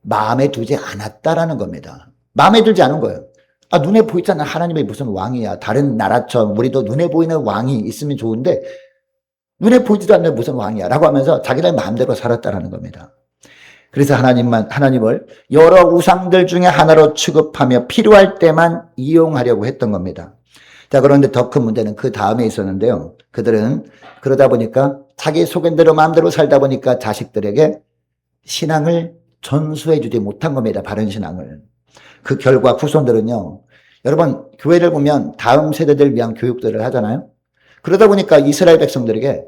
마음에 두지 않았다라는 겁니다. 마음에 들지 않은 거예요. 아, 눈에 보이잖아. 하나님이 무슨 왕이야. 다른 나라처럼 우리도 눈에 보이는 왕이 있으면 좋은데 눈에 보이지도 않는 무슨 왕이야 라고 하면서 자기네 마음대로 살았다라는 겁니다. 그래서 하나님을 여러 우상들 중에 하나로 취급하며 필요할 때만 이용하려고 했던 겁니다. 자, 그런데 더 큰 문제는 그 다음에 있었는데요. 그들은 그러다 보니까 자기 소견대로 마음대로 살다 보니까 자식들에게 신앙을 전수해 주지 못한 겁니다. 바른 신앙을. 그 결과 후손들은요. 여러분 교회를 보면 다음 세대들 위한 교육들을 하잖아요. 그러다 보니까 이스라엘 백성들에게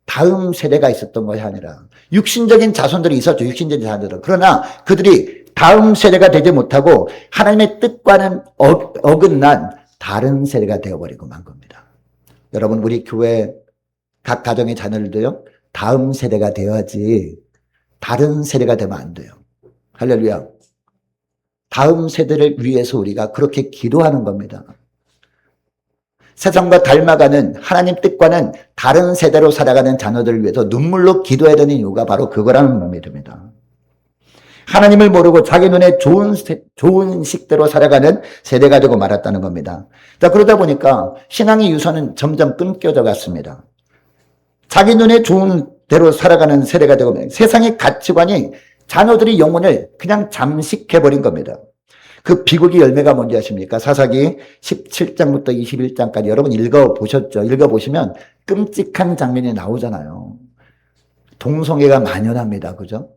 다음 세대가 있었던 것이 아니라 육신적인 자손들이 있었죠. 육신적인 자손들은. 그러나 그들이 다음 세대가 되지 못하고 하나님의 뜻과는 어긋난 다른 세대가 되어버리고 만 겁니다. 여러분 우리 교회 각 가정의 자녀들도요. 다음 세대가 되어야지 다른 세대가 되면 안 돼요. 할렐루야. 다음 세대를 위해서 우리가 그렇게 기도하는 겁니다. 세상과 닮아가는 하나님 뜻과는 다른 세대로 살아가는 자녀들을 위해서 눈물로 기도해야 되는 이유가 바로 그거라는 겁니다. 하나님을 모르고 자기 눈에 좋은 식대로 살아가는 세대가 되고 말았다는 겁니다. 자, 그러다 보니까 신앙의 유서는 점점 끊겨져 갔습니다. 자기 눈에 좋은 대로 살아가는 세대가 되고 세상의 가치관이 자녀들의 영혼을 그냥 잠식해버린 겁니다. 그 비극의 열매가 뭔지 아십니까? 사사기 17장부터 21장까지 여러분 읽어보셨죠? 읽어보시면 끔찍한 장면이 나오잖아요. 동성애가 만연합니다. 그죠?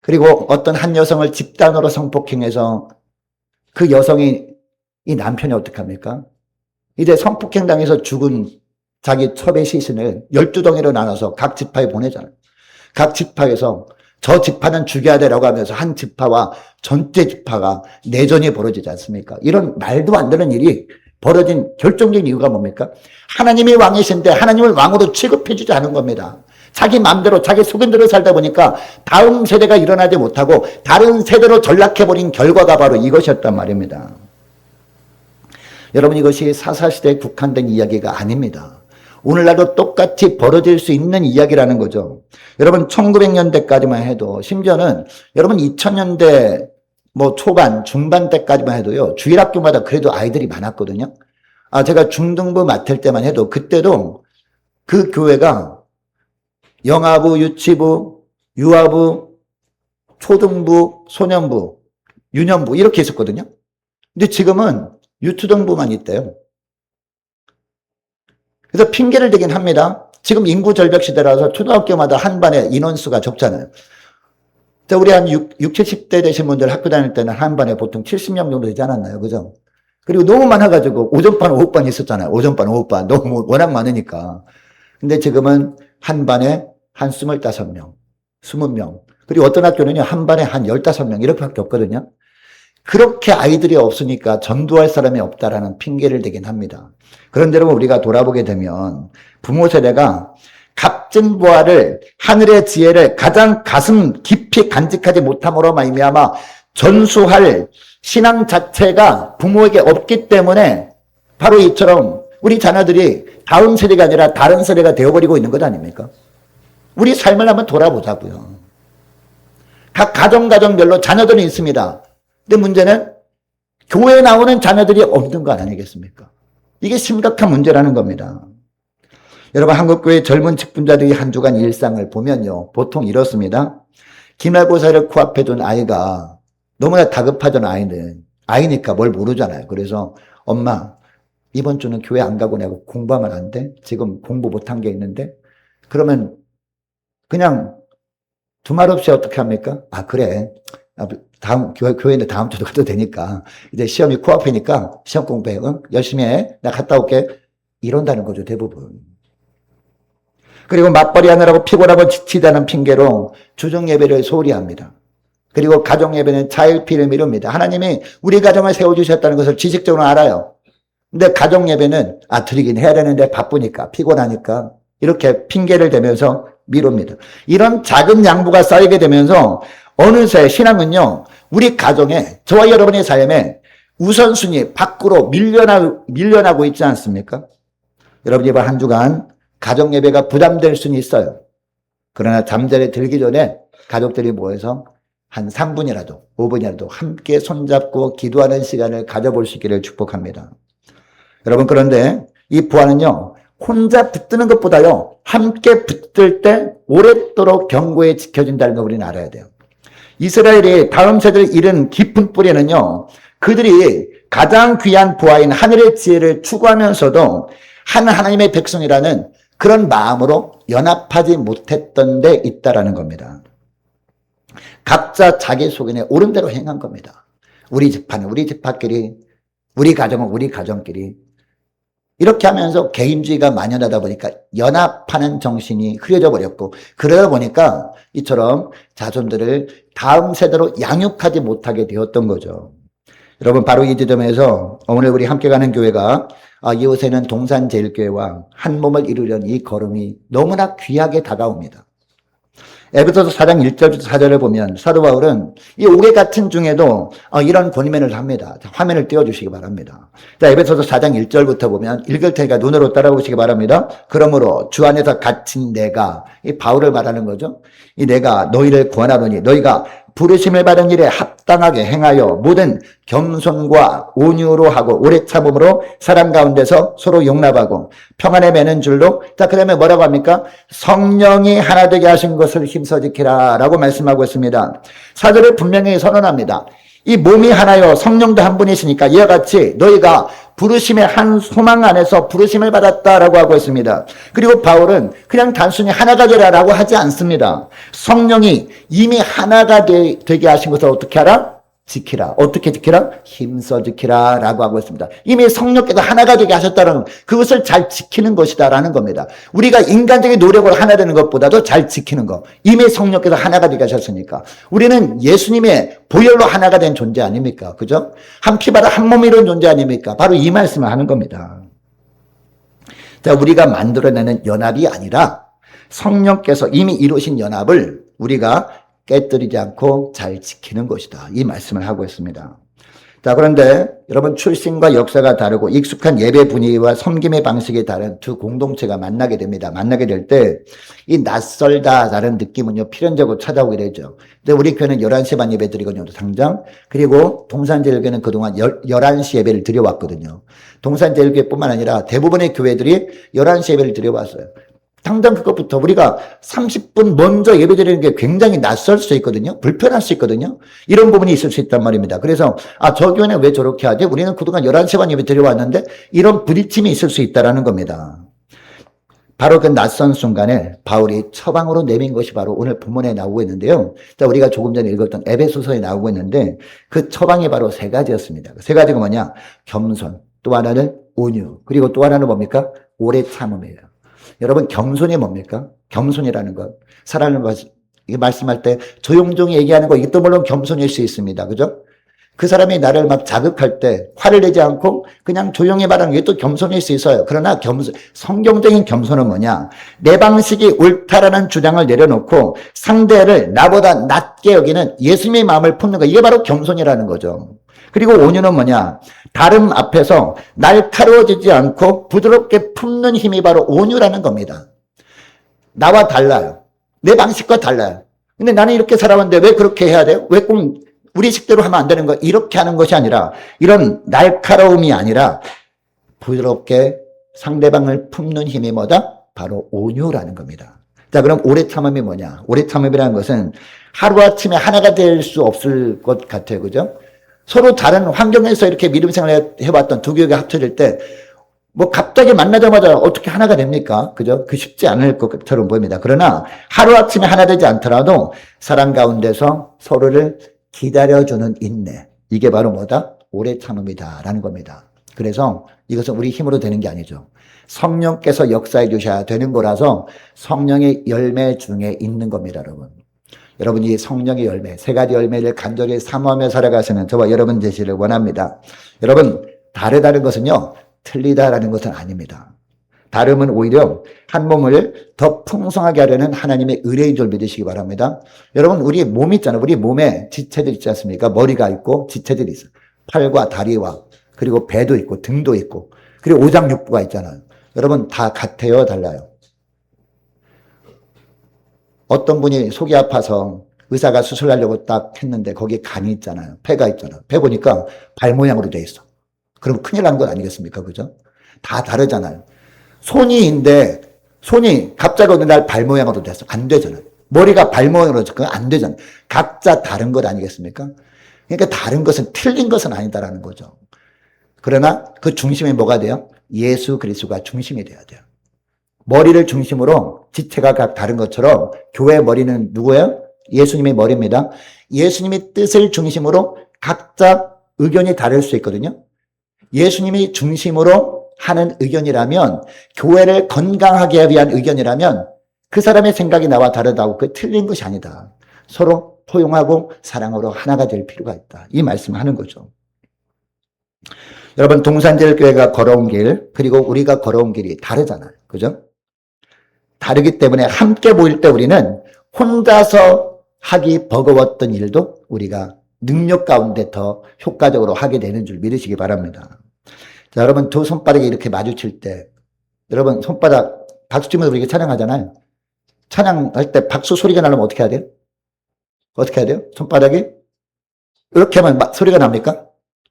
그리고 어떤 한 여성을 집단으로 성폭행해서 그 여성이 이 남편이 어떡합니까? 이제 성폭행 당해서 죽은 자기 첩의 시신을 12덩이로 나눠서 각 지파에 보내잖아요. 각 지파에서 저 지파는 죽여야 되라고 하면서 한 지파와 전체 지파가 내전이 벌어지지 않습니까? 이런 말도 안 되는 일이 벌어진 결정적인 이유가 뭡니까? 하나님이 왕이신데 하나님을 왕으로 취급해주지 않은 겁니다. 자기 마음대로 자기 소견대로 살다 보니까 다음 세대가 일어나지 못하고 다른 세대로 전락해버린 결과가 바로 이것이었단 말입니다. 여러분 이것이 사사시대에 국한된 이야기가 아닙니다. 오늘날도 똑같이 벌어질 수 있는 이야기라는 거죠. 여러분 1900년대까지만 해도 심지어는 여러분 2000년대 초반 중반 때까지만 해도요. 주일학교마다 그래도 아이들이 많았거든요. 제가 중등부 맡을 때만 해도 그때도 그 교회가 영아부, 유치부, 유아부, 초등부, 소년부, 유년부 이렇게 있었거든요. 근데 지금은 유초등부만 있대요. 그래서 핑계를 대긴 합니다. 지금 인구 절벽 시대라서 초등학교마다 한 반에 인원수가 적잖아요. 우리 한 70대 되신 분들 학교 다닐 때는 한 반에 보통 70명 정도 되지 않았나요? 그죠? 그리고 너무 많아가지고 오전반, 오후반 있었잖아요. 오전반, 오후반. 너무 워낙 많으니까. 근데 지금은 한 반에 한 25명, 20명. 그리고 어떤 학교는요, 한 반에 한 15명 이렇게밖에 없거든요. 그렇게 아이들이 없으니까 전도할 사람이 없다라는 핑계를 대긴 합니다. 그런데 여러분 우리가 돌아보게 되면 부모 세대가 값진 보화를 하늘의 지혜를 가장 가슴 깊이 간직하지 못함으로 말미암아 전수할 신앙 자체가 부모에게 없기 때문에 바로 이처럼 우리 자녀들이 다음 세대가 아니라 다른 세대가 되어버리고 있는 것 아닙니까? 우리 삶을 한번 돌아보자고요. 각 가정별로 자녀들이 있습니다. 근데 문제는 교회에 나오는 자녀들이 없는 거 아니겠습니까? 이게 심각한 문제라는 겁니다. 여러분 한국교회 젊은 직분자들이 한 주간 일상을 보면요. 보통 이렇습니다. 기말고사를 코앞에 둔 아이가 너무나 다급하던 아이니까 뭘 모르잖아요. 그래서 엄마 이번 주는 교회 안 가고 내가 공부하면 안 돼? 지금 공부 못한 게 있는데? 그러면 그냥 두말 없이 어떻게 합니까? 아, 그래. 다음, 교회인데 다음 주도 가도 되니까. 이제 시험이 코앞이니까 시험 공부해. 응? 열심히 해. 나 갔다 올게. 이런다는 거죠, 대부분. 그리고 맞벌이 하느라고 피곤하고 지치다는 핑계로 주중 예배를 소홀히 합니다. 그리고 가정 예배는 자일피를 미룹니다. 하나님이 우리 가정을 세워주셨다는 것을 지식적으로 알아요. 근데 가정 예배는 드리긴 해야 되는데 바쁘니까 피곤하니까 이렇게 핑계를 대면서 미룹니다. 이런 작은 양보가 쌓이게 되면서 어느새 신앙은요, 우리 가정에, 저와 여러분의 삶에 우선순위 밖으로 밀려나고 있지 않습니까? 여러분 이번 한 주간 가정 예배가 부담될 수는 있어요. 그러나 잠자리에 들기 전에 가족들이 모여서 한 3분이라도 5분이라도 함께 손잡고 기도하는 시간을 가져볼 수 있기를 축복합니다. 여러분, 그런데 이 부활은요, 혼자 붙드는 것보다요, 함께 붙들 때 오랫도록 견고히 지켜진다는 걸 우리는 알아야 돼요. 이스라엘이 다음 세대를 잃은 깊은 뿌리는요, 그들이 가장 귀한 부하인 하늘의 지혜를 추구하면서도 한 하나님의 백성이라는 그런 마음으로 연합하지 못했던 데 있다라는 겁니다. 각자 자기 속인에 옳은 대로 행한 겁니다. 우리 집안은 우리 집안끼리, 우리 가정은 우리 가정끼리. 이렇게 하면서 개인주의가 만연하다 보니까 연합하는 정신이 흐려져 버렸고, 그러다 보니까 이처럼 자손들을 다음 세대로 양육하지 못하게 되었던 거죠. 여러분, 바로 이 지점에서 오늘 우리 함께 가는 교회가 이곳에는 동산제일교회와 한 몸을 이루려는 이 걸음이 너무나 귀하게 다가옵니다. 에베소서 4장 1절부터 4절을 보면 사도 바울은 이 오개 같은 중에도 이런 권면을 합니다. 화면을 띄워주시기 바랍니다. 자, 에베소서 4장 1절부터 보면 읽을 테니까 눈으로 따라오시기 바랍니다. 그러므로 주 안에서 갇힌 내가, 이 바울을 말하는 거죠. 이 내가 너희를 권하노니 너희가 부르심을 받은 일에 합당하게 행하여 모든 겸손과 온유로 하고 오래 참음으로 사람 가운데서 서로 용납하고 평안에 매는 줄로, 자, 그 다음에 뭐라고 합니까? 성령이 하나 되게 하신 것을 힘써 지키라 라고 말씀하고 있습니다. 사절을 분명히 선언합니다. 이 몸이 하나요, 성령도 한 분이시니까 이와 같이 너희가 부르심의 한 소망 안에서 부르심을 받았다라고 하고 있습니다. 그리고 바울은 그냥 단순히 하나가 되라라고 하지 않습니다. 성령이 이미 하나가 되게 하신 것을 어떻게 하라? 지키라. 어떻게 지키라? 힘써 지키라 라고 하고 있습니다. 이미 성령께서 하나가 되게 하셨다는 그것을 잘 지키는 것이다라는 겁니다. 우리가 인간적인 노력으로 하나 되는 것보다도 잘 지키는 것. 이미 성령께서 하나가 되게 하셨으니까. 우리는 예수님의 보혈로 하나가 된 존재 아닙니까? 그죠? 한 피바다 한 몸이 이룬 존재 아닙니까? 바로 이 말씀을 하는 겁니다. 자, 우리가 만들어내는 연합이 아니라 성령께서 이미 이루신 연합을 우리가 깨뜨리지 않고 잘 지키는 것이다. 이 말씀을 하고 있습니다. 자, 그런데 여러분, 출신과 역사가 다르고 익숙한 예배 분위기와 섬김의 방식이 다른 두 공동체가 만나게 됩니다. 만나게 될 때 이 낯설다라는 느낌은요, 필연적으로 찾아오게 되죠. 근데 우리 교회는 11시 반 예배 드리거든요, 당장. 그리고 동산제일교회는 그동안 11시 예배를 드려왔거든요. 동산제일교회뿐만 아니라 대부분의 교회들이 11시 예배를 드려왔어요. 당장 그것부터 우리가 30분 먼저 예배드리는 게 굉장히 낯설 수 있거든요. 불편할 수 있거든요. 이런 부분이 있을 수 있단 말입니다. 그래서 저 교회는 왜 저렇게 하지? 우리는 그동안 11시 반 예배 드려왔는데 이런 부딪힘이 있을 수 있다는 겁니다. 바로 그 낯선 순간에 바울이 처방으로 내민 것이 바로 오늘 본문에 나오고 있는데요. 자, 우리가 조금 전에 읽었던 에베소서에 나오고 있는데 그 처방이 바로 세 가지였습니다. 세 가지가 뭐냐? 겸손, 또 하나는 온유, 그리고 또 하나는 뭡니까? 오래 참음이에요. 여러분, 겸손이 뭡니까? 겸손이라는 것. 사람을 말씀할 때 조용조용히 얘기하는 거, 이것도 물론 겸손일 수 있습니다. 그죠? 그 사람이 나를 막 자극할 때 화를 내지 않고 그냥 조용히 말하는 게 또 겸손일 수 있어요. 그러나 성경적인 겸손은 뭐냐? 내 방식이 옳다라는 주장을 내려놓고 상대를 나보다 낮게 여기는 예수님의 마음을 품는 거. 이게 바로 겸손이라는 거죠. 그리고 온유는 뭐냐? 다름 앞에서 날카로워지지 않고 부드럽게 품는 힘이 바로 온유라는 겁니다. 나와 달라요. 내 방식과 달라요. 근데 나는 이렇게 살아왔는데 왜 그렇게 해야 돼요? 왜 꼭 우리 식대로 하면 안 되는 거? 이렇게 하는 것이 아니라, 이런 날카로움이 아니라 부드럽게 상대방을 품는 힘이 뭐다? 바로 온유라는 겁니다. 자, 그럼 오래 참음이 뭐냐? 오래 참음이라는 것은 하루아침에 하나가 될 수 없을 것 같아요. 그죠? 서로 다른 환경에서 이렇게 믿음 생활을 해왔던 두 교회가 합쳐질 때 뭐 갑자기 만나자마자 어떻게 하나가 됩니까? 그죠? 그 쉽지 않을 것처럼 보입니다. 그러나 하루아침에 하나 되지 않더라도 사랑 가운데서 서로를 기다려주는 인내. 이게 바로 뭐다? 오래 참음이다라는 겁니다. 그래서 이것은 우리 힘으로 되는 게 아니죠. 성령께서 역사해 주셔야 되는 거라서 성령의 열매 중에 있는 겁니다, 여러분. 여러분이 성령의 열매, 세 가지 열매를 간절히 사모하며 살아가시는 저와 여러분 되시를 원합니다. 여러분, 다르다는 것은요, 틀리다라는 것은 아닙니다. 다름은 오히려 한 몸을 더 풍성하게 하려는 하나님의 의뢰인 줄 믿으시기 바랍니다. 여러분, 우리 몸이 있잖아요. 우리 몸에 지체들 있지 않습니까? 머리가 있고 지체들이 있어요. 팔과 다리와 그리고 배도 있고 등도 있고 그리고 오장육부가 있잖아요. 여러분 다 같아요, 달라요? 어떤 분이 속이 아파서 의사가 수술하려고 딱 했는데 거기에 간이 있잖아요. 폐가 있잖아요. 폐 보니까 발 모양으로 돼 있어. 그럼 큰일 난 건 아니겠습니까? 그죠? 다 다르잖아요. 손이인데 손이 갑자기 어느 날 발 모양으로 됐어. 안 되잖아요. 머리가 발 모양으로 됐어. 그건 안 되잖아요. 각자 다른 것 아니겠습니까? 그러니까 다른 것은 틀린 것은 아니다라는 거죠. 그러나 그 중심이 뭐가 돼요? 예수 그리스도가 중심이 돼야 돼요. 머리를 중심으로 지체가 각 다른 것처럼 교회의 머리는 누구예요? 예수님의 머리입니다. 예수님의 뜻을 중심으로 각자 의견이 다를 수 있거든요. 예수님이 중심으로 하는 의견이라면, 교회를 건강하게 하기 위한 의견이라면 그 사람의 생각이 나와 다르다고 그 틀린 것이 아니다. 서로 포용하고 사랑으로 하나가 될 필요가 있다. 이 말씀을 하는 거죠. 여러분, 동산제일교회가 걸어온 길, 그리고 우리가 걸어온 길이 다르잖아요. 그죠? 다르기 때문에 함께 모일 때 우리는 혼자서 하기 버거웠던 일도 우리가 능력 가운데 더 효과적으로 하게 되는 줄 믿으시기 바랍니다. 자, 여러분, 두 손바닥이 이렇게 마주칠 때, 여러분, 손바닥 박수 치면서 우리가 찬양하잖아요. 찬양할 때 박수 소리가 나려면 어떻게 해야 돼요? 어떻게 해야 돼요? 손바닥이 이렇게 하면 소리가 납니까?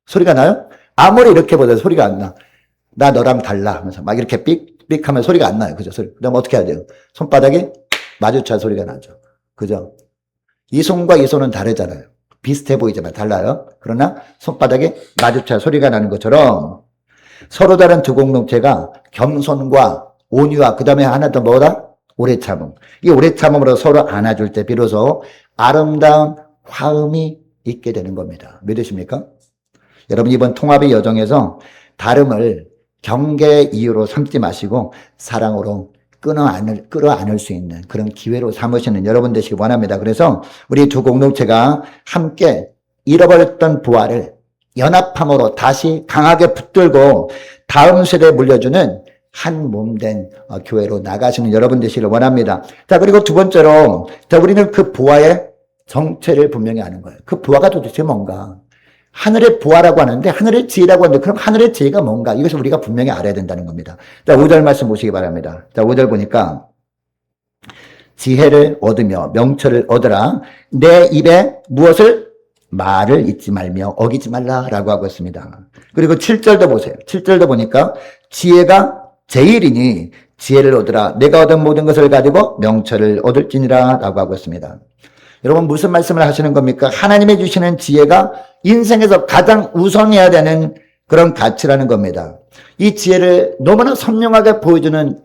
소리가 나요? 아무리 이렇게 보다 소리가 안 나. 나 너랑 달라 하면서 막 이렇게 삑삑 하면 소리가 안 나요. 그죠? 그다음 어떻게 해야 돼요? 손바닥이 마주쳐야 소리가 나죠. 그죠? 이 손과 이 손은 다르잖아요. 비슷해 보이지만 달라요. 그러나 손바닥이 마주쳐야 소리가 나는 것처럼 서로 다른 두 공동체가 겸손과 온유와 그 다음에 하나 더 뭐다? 오래 참음. 이 오래 참음으로 서로 안아줄 때 비로소 아름다운 화음이 있게 되는 겁니다. 믿으십니까? 여러분, 이번 통합의 여정에서 다름을 경계의 이유로 삼지 마시고 사랑으로 끌어안을 수 있는 그런 기회로 삼으시는 여러분 되시기 원합니다. 그래서 우리 두 공동체가 함께 잃어버렸던 부활을 연합함으로 다시 강하게 붙들고 다음 세대에 물려주는 한 몸 된 교회로 나가시는 여러분 되시기를 원합니다. 자, 그리고 두 번째로, 우리는 그 부활의 정체를 분명히 아는 거예요. 그 부활가 도대체 뭔가? 하늘의 부활이라고 하는데 하늘의 지혜라고 하는데 그럼 하늘의 지혜가 뭔가? 이것을 우리가 분명히 알아야 된다는 겁니다. 자, 5절 말씀 보시기 바랍니다. 자, 5절 보니까 지혜를 얻으며 명철을 얻으라. 내 입에 무엇을? 말을 잊지 말며 어기지 말라라고 하고 있습니다. 그리고 7절도 보세요. 7절도 보니까 지혜가 제일이니 지혜를 얻으라. 내가 얻은 모든 것을 가지고 명철을 얻을지니라 라고 하고 있습니다. 여러분, 무슨 말씀을 하시는 겁니까? 하나님이 주시는 지혜가 인생에서 가장 우선해야 되는 그런 가치라는 겁니다. 이 지혜를 너무나 선명하게 보여주는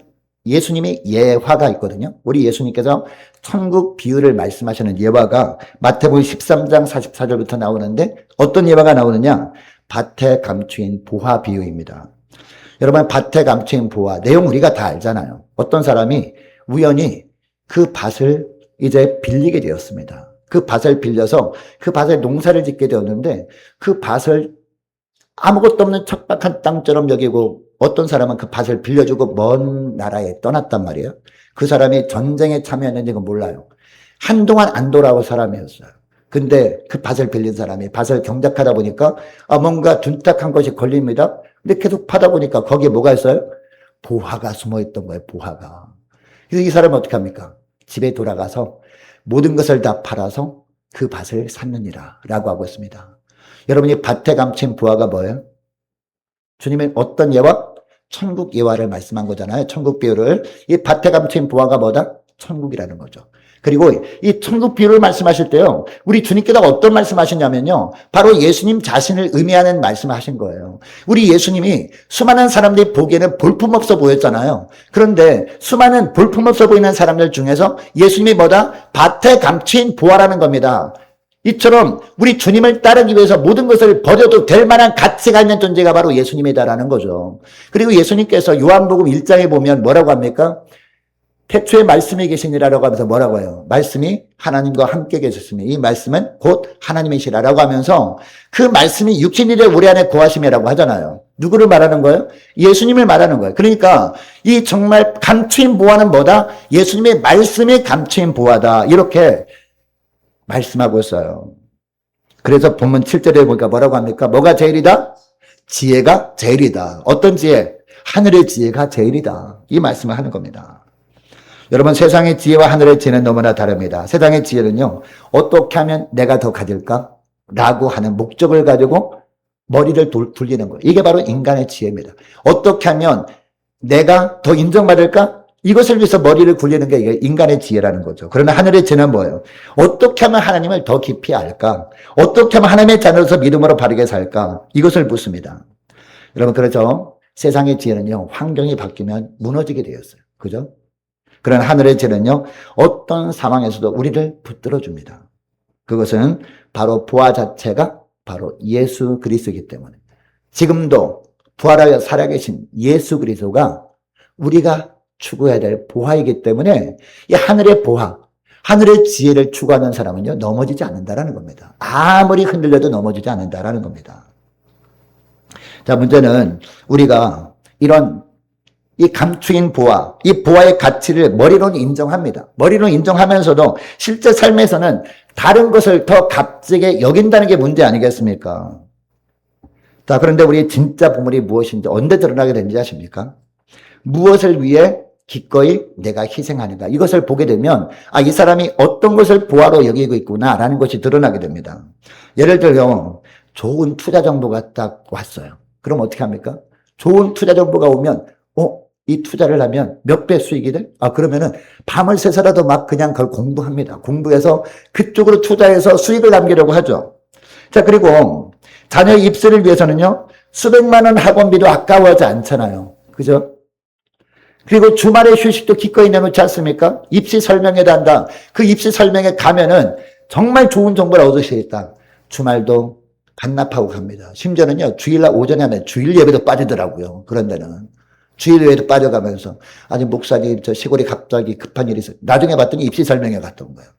예수님의 예화가 있거든요. 우리 예수님께서 천국 비유를 말씀하시는 예화가 마태복음 13장 44절부터 나오는데 어떤 예화가 나오느냐? 밭에 감추인 보화 비유입니다. 여러분, 밭에 감추인 보화 내용 우리가 다 알잖아요. 어떤 사람이 우연히 그 밭을 이제 빌리게 되었습니다. 그 밭을 빌려서 그 밭에 농사를 짓게 되었는데 그 밭을 아무것도 없는 척박한 땅처럼 여기고 어떤 사람은 그 밭을 빌려주고 먼 나라에 떠났단 말이에요. 그 사람이 전쟁에 참여했는지는 몰라요. 한동안 안 돌아올 사람이었어요. 근데 그 밭을 빌린 사람이 밭을 경작하다 보니까 뭔가 둔탁한 것이 걸립니다. 근데 계속 파다 보니까 거기에 뭐가 있어요? 보화가 숨어 있던 거예요, 보화가. 그래서 이 사람은 어떻게 합니까? 집에 돌아가서 모든 것을 다 팔아서 그 밭을 샀느니라 라고 하고 있습니다. 여러분이 밭에 감춘 부화가 뭐예요? 주님은 어떤 예화? 천국 예화를 말씀한 거잖아요. 천국 비유를. 이 밭에 감춘 부화가 뭐다? 천국이라는 거죠. 그리고 이 천국 비유를 말씀하실 때요, 우리 주님께서 어떤 말씀하셨냐면요, 바로 예수님 자신을 의미하는 말씀을 하신 거예요. 우리 예수님이 수많은 사람들이 보기에는 볼품없어 보였잖아요. 그런데 수많은 볼품없어 보이는 사람들 중에서 예수님이 뭐다? 밭에 감추인 보화라는 겁니다. 이처럼 우리 주님을 따르기 위해서 모든 것을 버려도 될 만한 가치가 있는 존재가 바로 예수님이다라는 거죠. 그리고 예수님께서 요한복음 1장에 보면 뭐라고 합니까? 태초에 말씀이 계시니라라고 하면서 뭐라고 해요? 말씀이 하나님과 함께 계셨으니 이 말씀은 곧 하나님이시라라고 하면서 그 말씀이 육신일에 우리 안에 거하심이라고 하잖아요. 누구를 말하는 거예요? 예수님을 말하는 거예요. 그러니까 이 정말 감추인 보화는 뭐다? 예수님의 말씀이 감추인 보화다. 이렇게 말씀하고 있어요. 그래서 본문 7절에 보니까 뭐라고 합니까? 뭐가 제일이다? 지혜가 제일이다. 어떤 지혜? 하늘의 지혜가 제일이다. 이 말씀을 하는 겁니다. 여러분, 세상의 지혜와 하늘의 지혜는 너무나 다릅니다. 세상의 지혜는요, 어떻게 하면 내가 더 가질까? 라고 하는 목적을 가지고 머리를 돌리는 거예요. 이게 바로 인간의 지혜입니다. 어떻게 하면 내가 더 인정받을까? 이것을 위해서 머리를 굴리는 게 이게 인간의 지혜라는 거죠. 그러나 하늘의 지혜는 뭐예요? 어떻게 하면 하나님을 더 깊이 알까? 어떻게 하면 하나님의 자녀로서 믿음으로 바르게 살까? 이것을 묻습니다. 여러분, 그렇죠? 세상의 지혜는요, 환경이 바뀌면 무너지게 되었어요. 그죠? 그러나 하늘의 지혜는요, 어떤 상황에서도 우리를 붙들어줍니다. 그것은 바로 보화 자체가 바로 예수 그리스도이기 때문에 지금도 부활하여 살아계신 예수 그리스도가 우리가 추구해야 될 보화이기 때문에 이 하늘의 보화, 하늘의 지혜를 추구하는 사람은요, 넘어지지 않는다라는 겁니다. 아무리 흔들려도 넘어지지 않는다라는 겁니다. 자, 문제는 우리가 이런 이 감추인 보화, 이 보화의 가치를 머리로는 인정합니다. 머리로는 인정하면서도 실제 삶에서는 다른 것을 더 값지게 여긴다는 게 문제 아니겠습니까? 자, 그런데 우리의 진짜 보물이 무엇인지 언제 드러나게 되는지 아십니까? 무엇을 위해 기꺼이 내가 희생하는가. 이것을 보게 되면 아, 이 사람이 어떤 것을 보화로 여기고 있구나라는 것이 드러나게 됩니다. 예를 들어 좋은 투자 정보가 딱 왔어요. 그럼 어떻게 합니까? 좋은 투자 정보가 오면 이 투자를 하면 몇 배 수익이 돼? 아, 그러면은 밤을 새서라도 막 그냥 그걸 공부합니다. 공부해서 그쪽으로 투자해서 수익을 남기려고 하죠. 자, 그리고 자녀 입시를 위해서는요, 수백만 원 학원비도 아까워하지 않잖아요. 그죠? 그리고 주말에 휴식도 기꺼이 내놓지 않습니까? 입시 설명회도 한다. 그 입시 설명회 가면은 정말 좋은 정보를 얻을 수 있다. 주말도 반납하고 갑니다. 심지어는요, 주일날 오전에 하면 주일 예배도 빠지더라고요. 그런 데는. 주일 예배도 빠져가면서, 아니, 목사님, 저 시골에 갑자기 급한 일이 있어요. 나중에 봤더니 입시 설명회 갔다 온 거예요.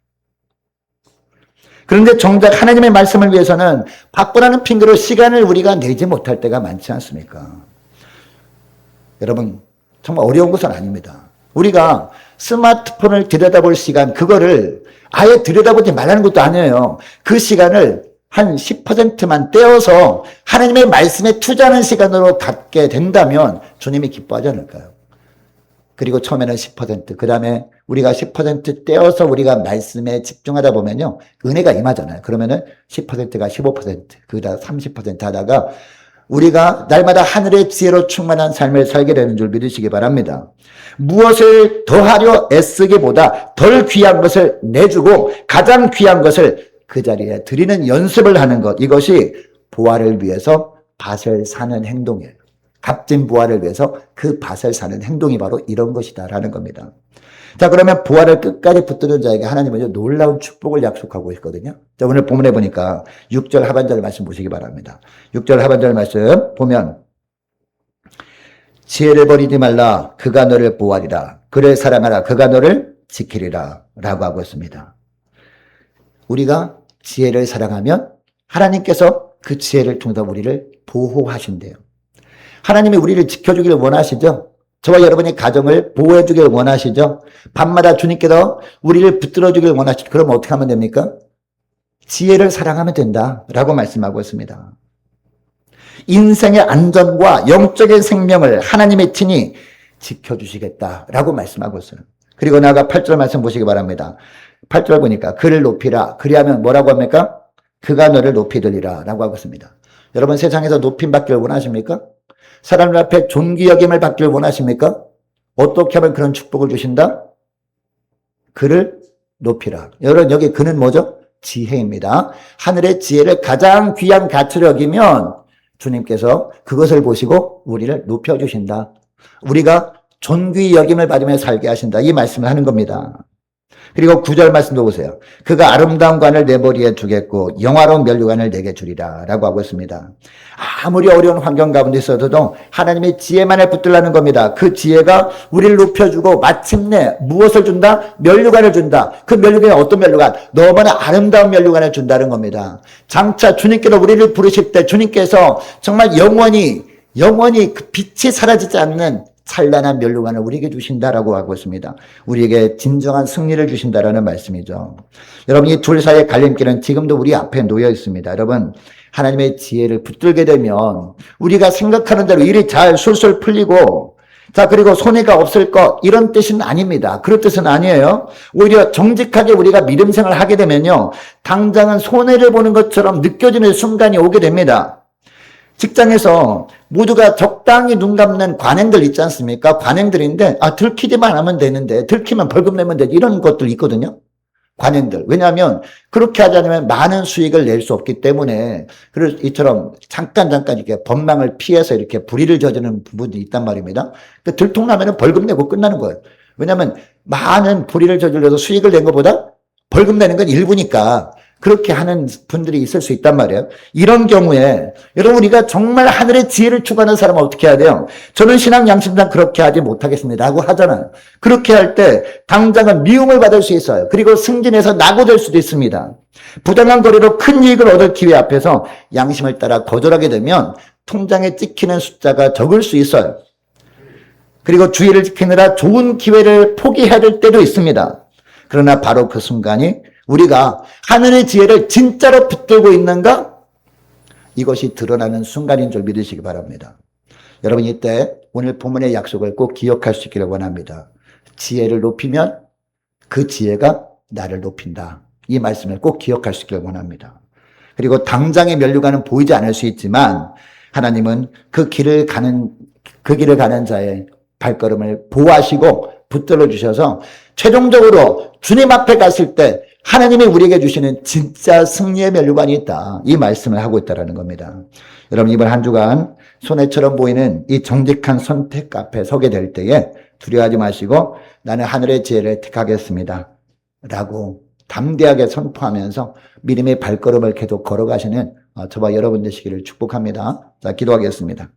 그런데 정작 하나님의 말씀을 위해서는 바쁘라는 핑계로 시간을 우리가 내지 못할 때가 많지 않습니까? 여러분, 정말 어려운 것은 아닙니다. 우리가 스마트폰을 들여다볼 시간, 그거를 아예 들여다보지 말라는 것도 아니에요. 그 시간을 한 10%만 떼어서 하나님의 말씀에 투자하는 시간으로 갖게 된다면 주님이 기뻐하지 않을까요? 그리고 처음에는 10%, 그 다음에 우리가 10% 떼어서 우리가 말씀에 집중하다 보면요, 은혜가 임하잖아요. 그러면은 10%가 15%, 그다음 30% 하다가 우리가 날마다 하늘의 지혜로 충만한 삶을 살게 되는 줄 믿으시기 바랍니다. 무엇을 더하려 애쓰기보다 덜 귀한 것을 내주고 가장 귀한 것을 그 자리에 드리는 연습을 하는 것, 이것이 보화를 위해서 밭을 사는 행동이에요. 값진 보화를 위해서 그 밭을 사는 행동이 바로 이런 것이다라는 겁니다. 자, 그러면 보화를 끝까지 붙드는 자에게 하나님은 놀라운 축복을 약속하고 있거든요. 자, 오늘 본문에 보니까 6절 하반절 말씀 보시기 바랍니다. 6절 하반절 말씀 보면 지혜를 버리지 말라. 그가 너를 보호하리라. 그를 사랑하라. 그가 너를 지키리라. 라고 하고 있습니다. 우리가 지혜를 사랑하면 하나님께서 그 지혜를 통해서 우리를 보호하신대요. 하나님이 우리를 지켜주기를 원하시죠? 저와 여러분의 가정을 보호해주길 원하시죠? 밤마다 주님께서 우리를 붙들어주길 원하시죠? 그럼 어떻게 하면 됩니까? 지혜를 사랑하면 된다라고 말씀하고 있습니다. 인생의 안전과 영적인 생명을 하나님의 친히 지켜주시겠다라고 말씀하고 있어요. 그리고 나아가 8절 말씀 보시기 바랍니다. 8절 보니까 그를 높이라. 그리하면 뭐라고 합니까? 그가 너를 높이 들리라 라고 하고 있습니다. 여러분, 세상에서 높임 받기를 원하십니까? 사람들 앞에 존귀 여김을 받기를 원하십니까? 어떻게 하면 그런 축복을 주신다? 그를 높이라. 여러분, 여기 그는 뭐죠? 지혜입니다. 하늘의 지혜를 가장 귀한 가치로 여기면 주님께서 그것을 보시고 우리를 높여주신다. 우리가 존귀 여김을 받으며 살게 하신다. 이 말씀을 하는 겁니다. 그리고 9절 말씀도 보세요. 그가 아름다운 관을 내 머리에 두겠고 영화로운 면류관을 내게 주리라 라고 하고 있습니다. 아무리 어려운 환경 가운데 있어도 하나님의 지혜만을 붙들라는 겁니다. 그 지혜가 우리를 높여주고 마침내 무엇을 준다? 면류관을 준다. 그 면류관이 어떤 면류관? 너무나 아름다운 면류관을 준다는 겁니다. 장차 주님께로 우리를 부르실 때 주님께서 정말 영원히 그 빛이 사라지지 않는 찬란한 면류관을 우리에게 주신다라고 하고 있습니다. 우리에게 진정한 승리를 주신다라는 말씀이죠. 여러분, 이 둘 사이의 갈림길은 지금도 우리 앞에 놓여 있습니다. 여러분, 하나님의 지혜를 붙들게 되면 우리가 생각하는 대로 일이 잘 술술 풀리고, 자, 그리고 손해가 없을 것, 이런 뜻은 아닙니다. 그런 뜻은 아니에요. 오히려 정직하게 우리가 믿음 생활을 하게 되면요, 당장은 손해를 보는 것처럼 느껴지는 순간이 오게 됩니다. 직장에서 모두가 적당히 눈 감는 관행들 있지 않습니까? 관행들인데, 들키지만 하면 되는데, 들키면 벌금 내면 되지. 이런 것들 있거든요. 관행들. 왜냐하면, 그렇게 하지 않으면 많은 수익을 낼 수 없기 때문에, 그래서 이처럼 잠깐 이렇게 법망을 피해서 이렇게 불의를 저지르는 부분이 있단 말입니다. 들통나면 벌금 내고 끝나는 거예요. 왜냐하면, 많은 불의를 저질러서 수익을 낸 것보다 벌금 내는 건 일부니까, 그렇게 하는 분들이 있을 수 있단 말이에요. 이런 경우에 여러분, 우리가 정말 하늘의 지혜를 추구하는 사람은 어떻게 해야 돼요? 저는 신앙 양심상 그렇게 하지 못하겠습니다 라고 하잖아요. 그렇게 할 때 당장은 미움을 받을 수 있어요. 그리고 승진해서 낙오될 수도 있습니다. 부당한 거래로 큰 이익을 얻을 기회 앞에서 양심을 따라 거절하게 되면 통장에 찍히는 숫자가 적을 수 있어요. 그리고 주의를 지키느라 좋은 기회를 포기해야 될 때도 있습니다. 그러나 바로 그 순간이 우리가 하늘의 지혜를 진짜로 붙들고 있는가? 이것이 드러나는 순간인 줄 믿으시기 바랍니다. 여러분, 이때 오늘 본문의 약속을 꼭 기억할 수 있기를 원합니다. 지혜를 높이면 그 지혜가 나를 높인다. 이 말씀을 꼭 기억할 수 있기를 원합니다. 그리고 당장의 면류관은 보이지 않을 수 있지만 하나님은 그 길을 가는 자의 발걸음을 보호하시고 붙들어 주셔서 최종적으로 주님 앞에 갔을 때 하나님이 우리에게 주시는 진짜 승리의 면류관이 있다. 이 말씀을 하고 있다는 겁니다. 여러분, 이번 한 주간 손해처럼 보이는 이 정직한 선택 앞에 서게 될 때에 두려워하지 마시고 나는 하늘의 지혜를 택하겠습니다 라고 담대하게 선포하면서 믿음의 발걸음을 계속 걸어가시는 저와 여러분 되시기를 축복합니다. 자, 기도하겠습니다.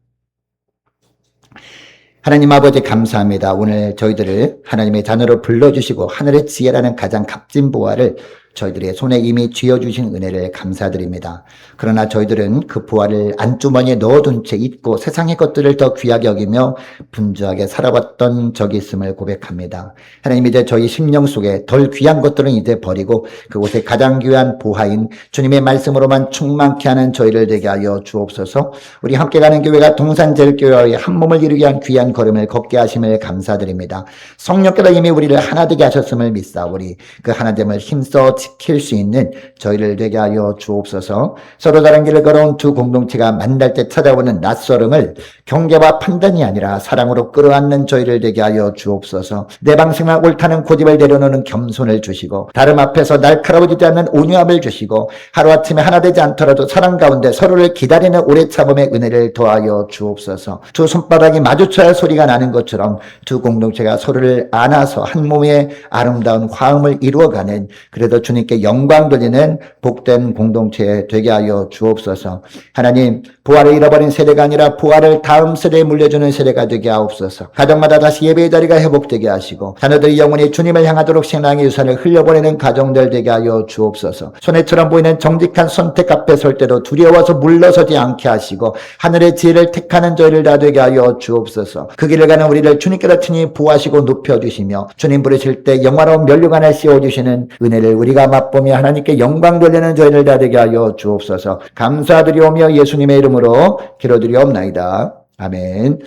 하나님 아버지, 감사합니다. 오늘 저희들을 하나님의 자녀로 불러주시고 하늘의 지혜라는 가장 값진 보화를 저희들의 손에 이미 쥐어주신 은혜를 감사드립니다. 그러나 저희들은 그 보화를 안주머니에 넣어둔 채 잊고 세상의 것들을 더 귀하게 여기며 분주하게 살아왔던 적이 있음을 고백합니다. 하나님, 이제 저희 심령 속에 덜 귀한 것들은 이제 버리고 그곳에 가장 귀한 보화인 주님의 말씀으로만 충만케 하는 저희를 되게 하여 주옵소서. 우리 함께 가는 교회가 동산제일교회의 한 몸을 이루게 한 귀한 걸음을 걷게 하심을 감사드립니다. 성령께서 이미 우리를 하나 되게 하셨음을 믿사오니 그 하나됨을 힘써 지킬 수 있는 저희를 되게 하여 주옵소서. 서로 다른 길을 걸어온 두 공동체가 만날 때 찾아오는 낯설음을 경계와 판단이 아니라 사랑으로 끌어안는 저희를 되게 하여 주옵소서. 내 방식만 옳다는 고집을 내려놓는 겸손을 주시고 다름 앞에서 날카로워지지 않는 온유함을 주시고 하루아침에 하나 되지 않더라도 사랑 가운데 서로를 기다리는 오래 참음의 은혜를 더하여 주옵소서. 두 손바닥이 마주쳐야 소리가 나는 것처럼 두 공동체가 서로를 안아서 한 몸의 아름다운 화음을 이루어가는, 그래도 주님께 영광 돌리는 복된 공동체 되게 하여 주옵소서. 하나님, 부활을 잃어버린 세대가 아니라 부활을 다음 세대에 물려주는 세대가 되게 하옵소서. 가정마다 다시 예배의 자리가 회복되게 하시고 자녀들이 영원히 주님을 향하도록 신앙의 유산을 흘려보내는 가정들 되게 하여 주옵소서. 손해처럼 보이는 정직한 선택 앞에 설 때도 두려워서 물러서지 않게 하시고 하늘의 지혜를 택하는 저희를 다 되게 하여 주옵소서. 그 길을 가는 우리를 주님께로 친히 보호하시고 높여주시며 주님 부르실 때 영화로운 면류관을 씌워주시는 은혜를 우리가 맛보며 하나님께 영광 돌리는 저희를 다 되게 하여 주옵소서. 감사드리오며 예수님의 이름으로 기도드리옵나이다. 아멘.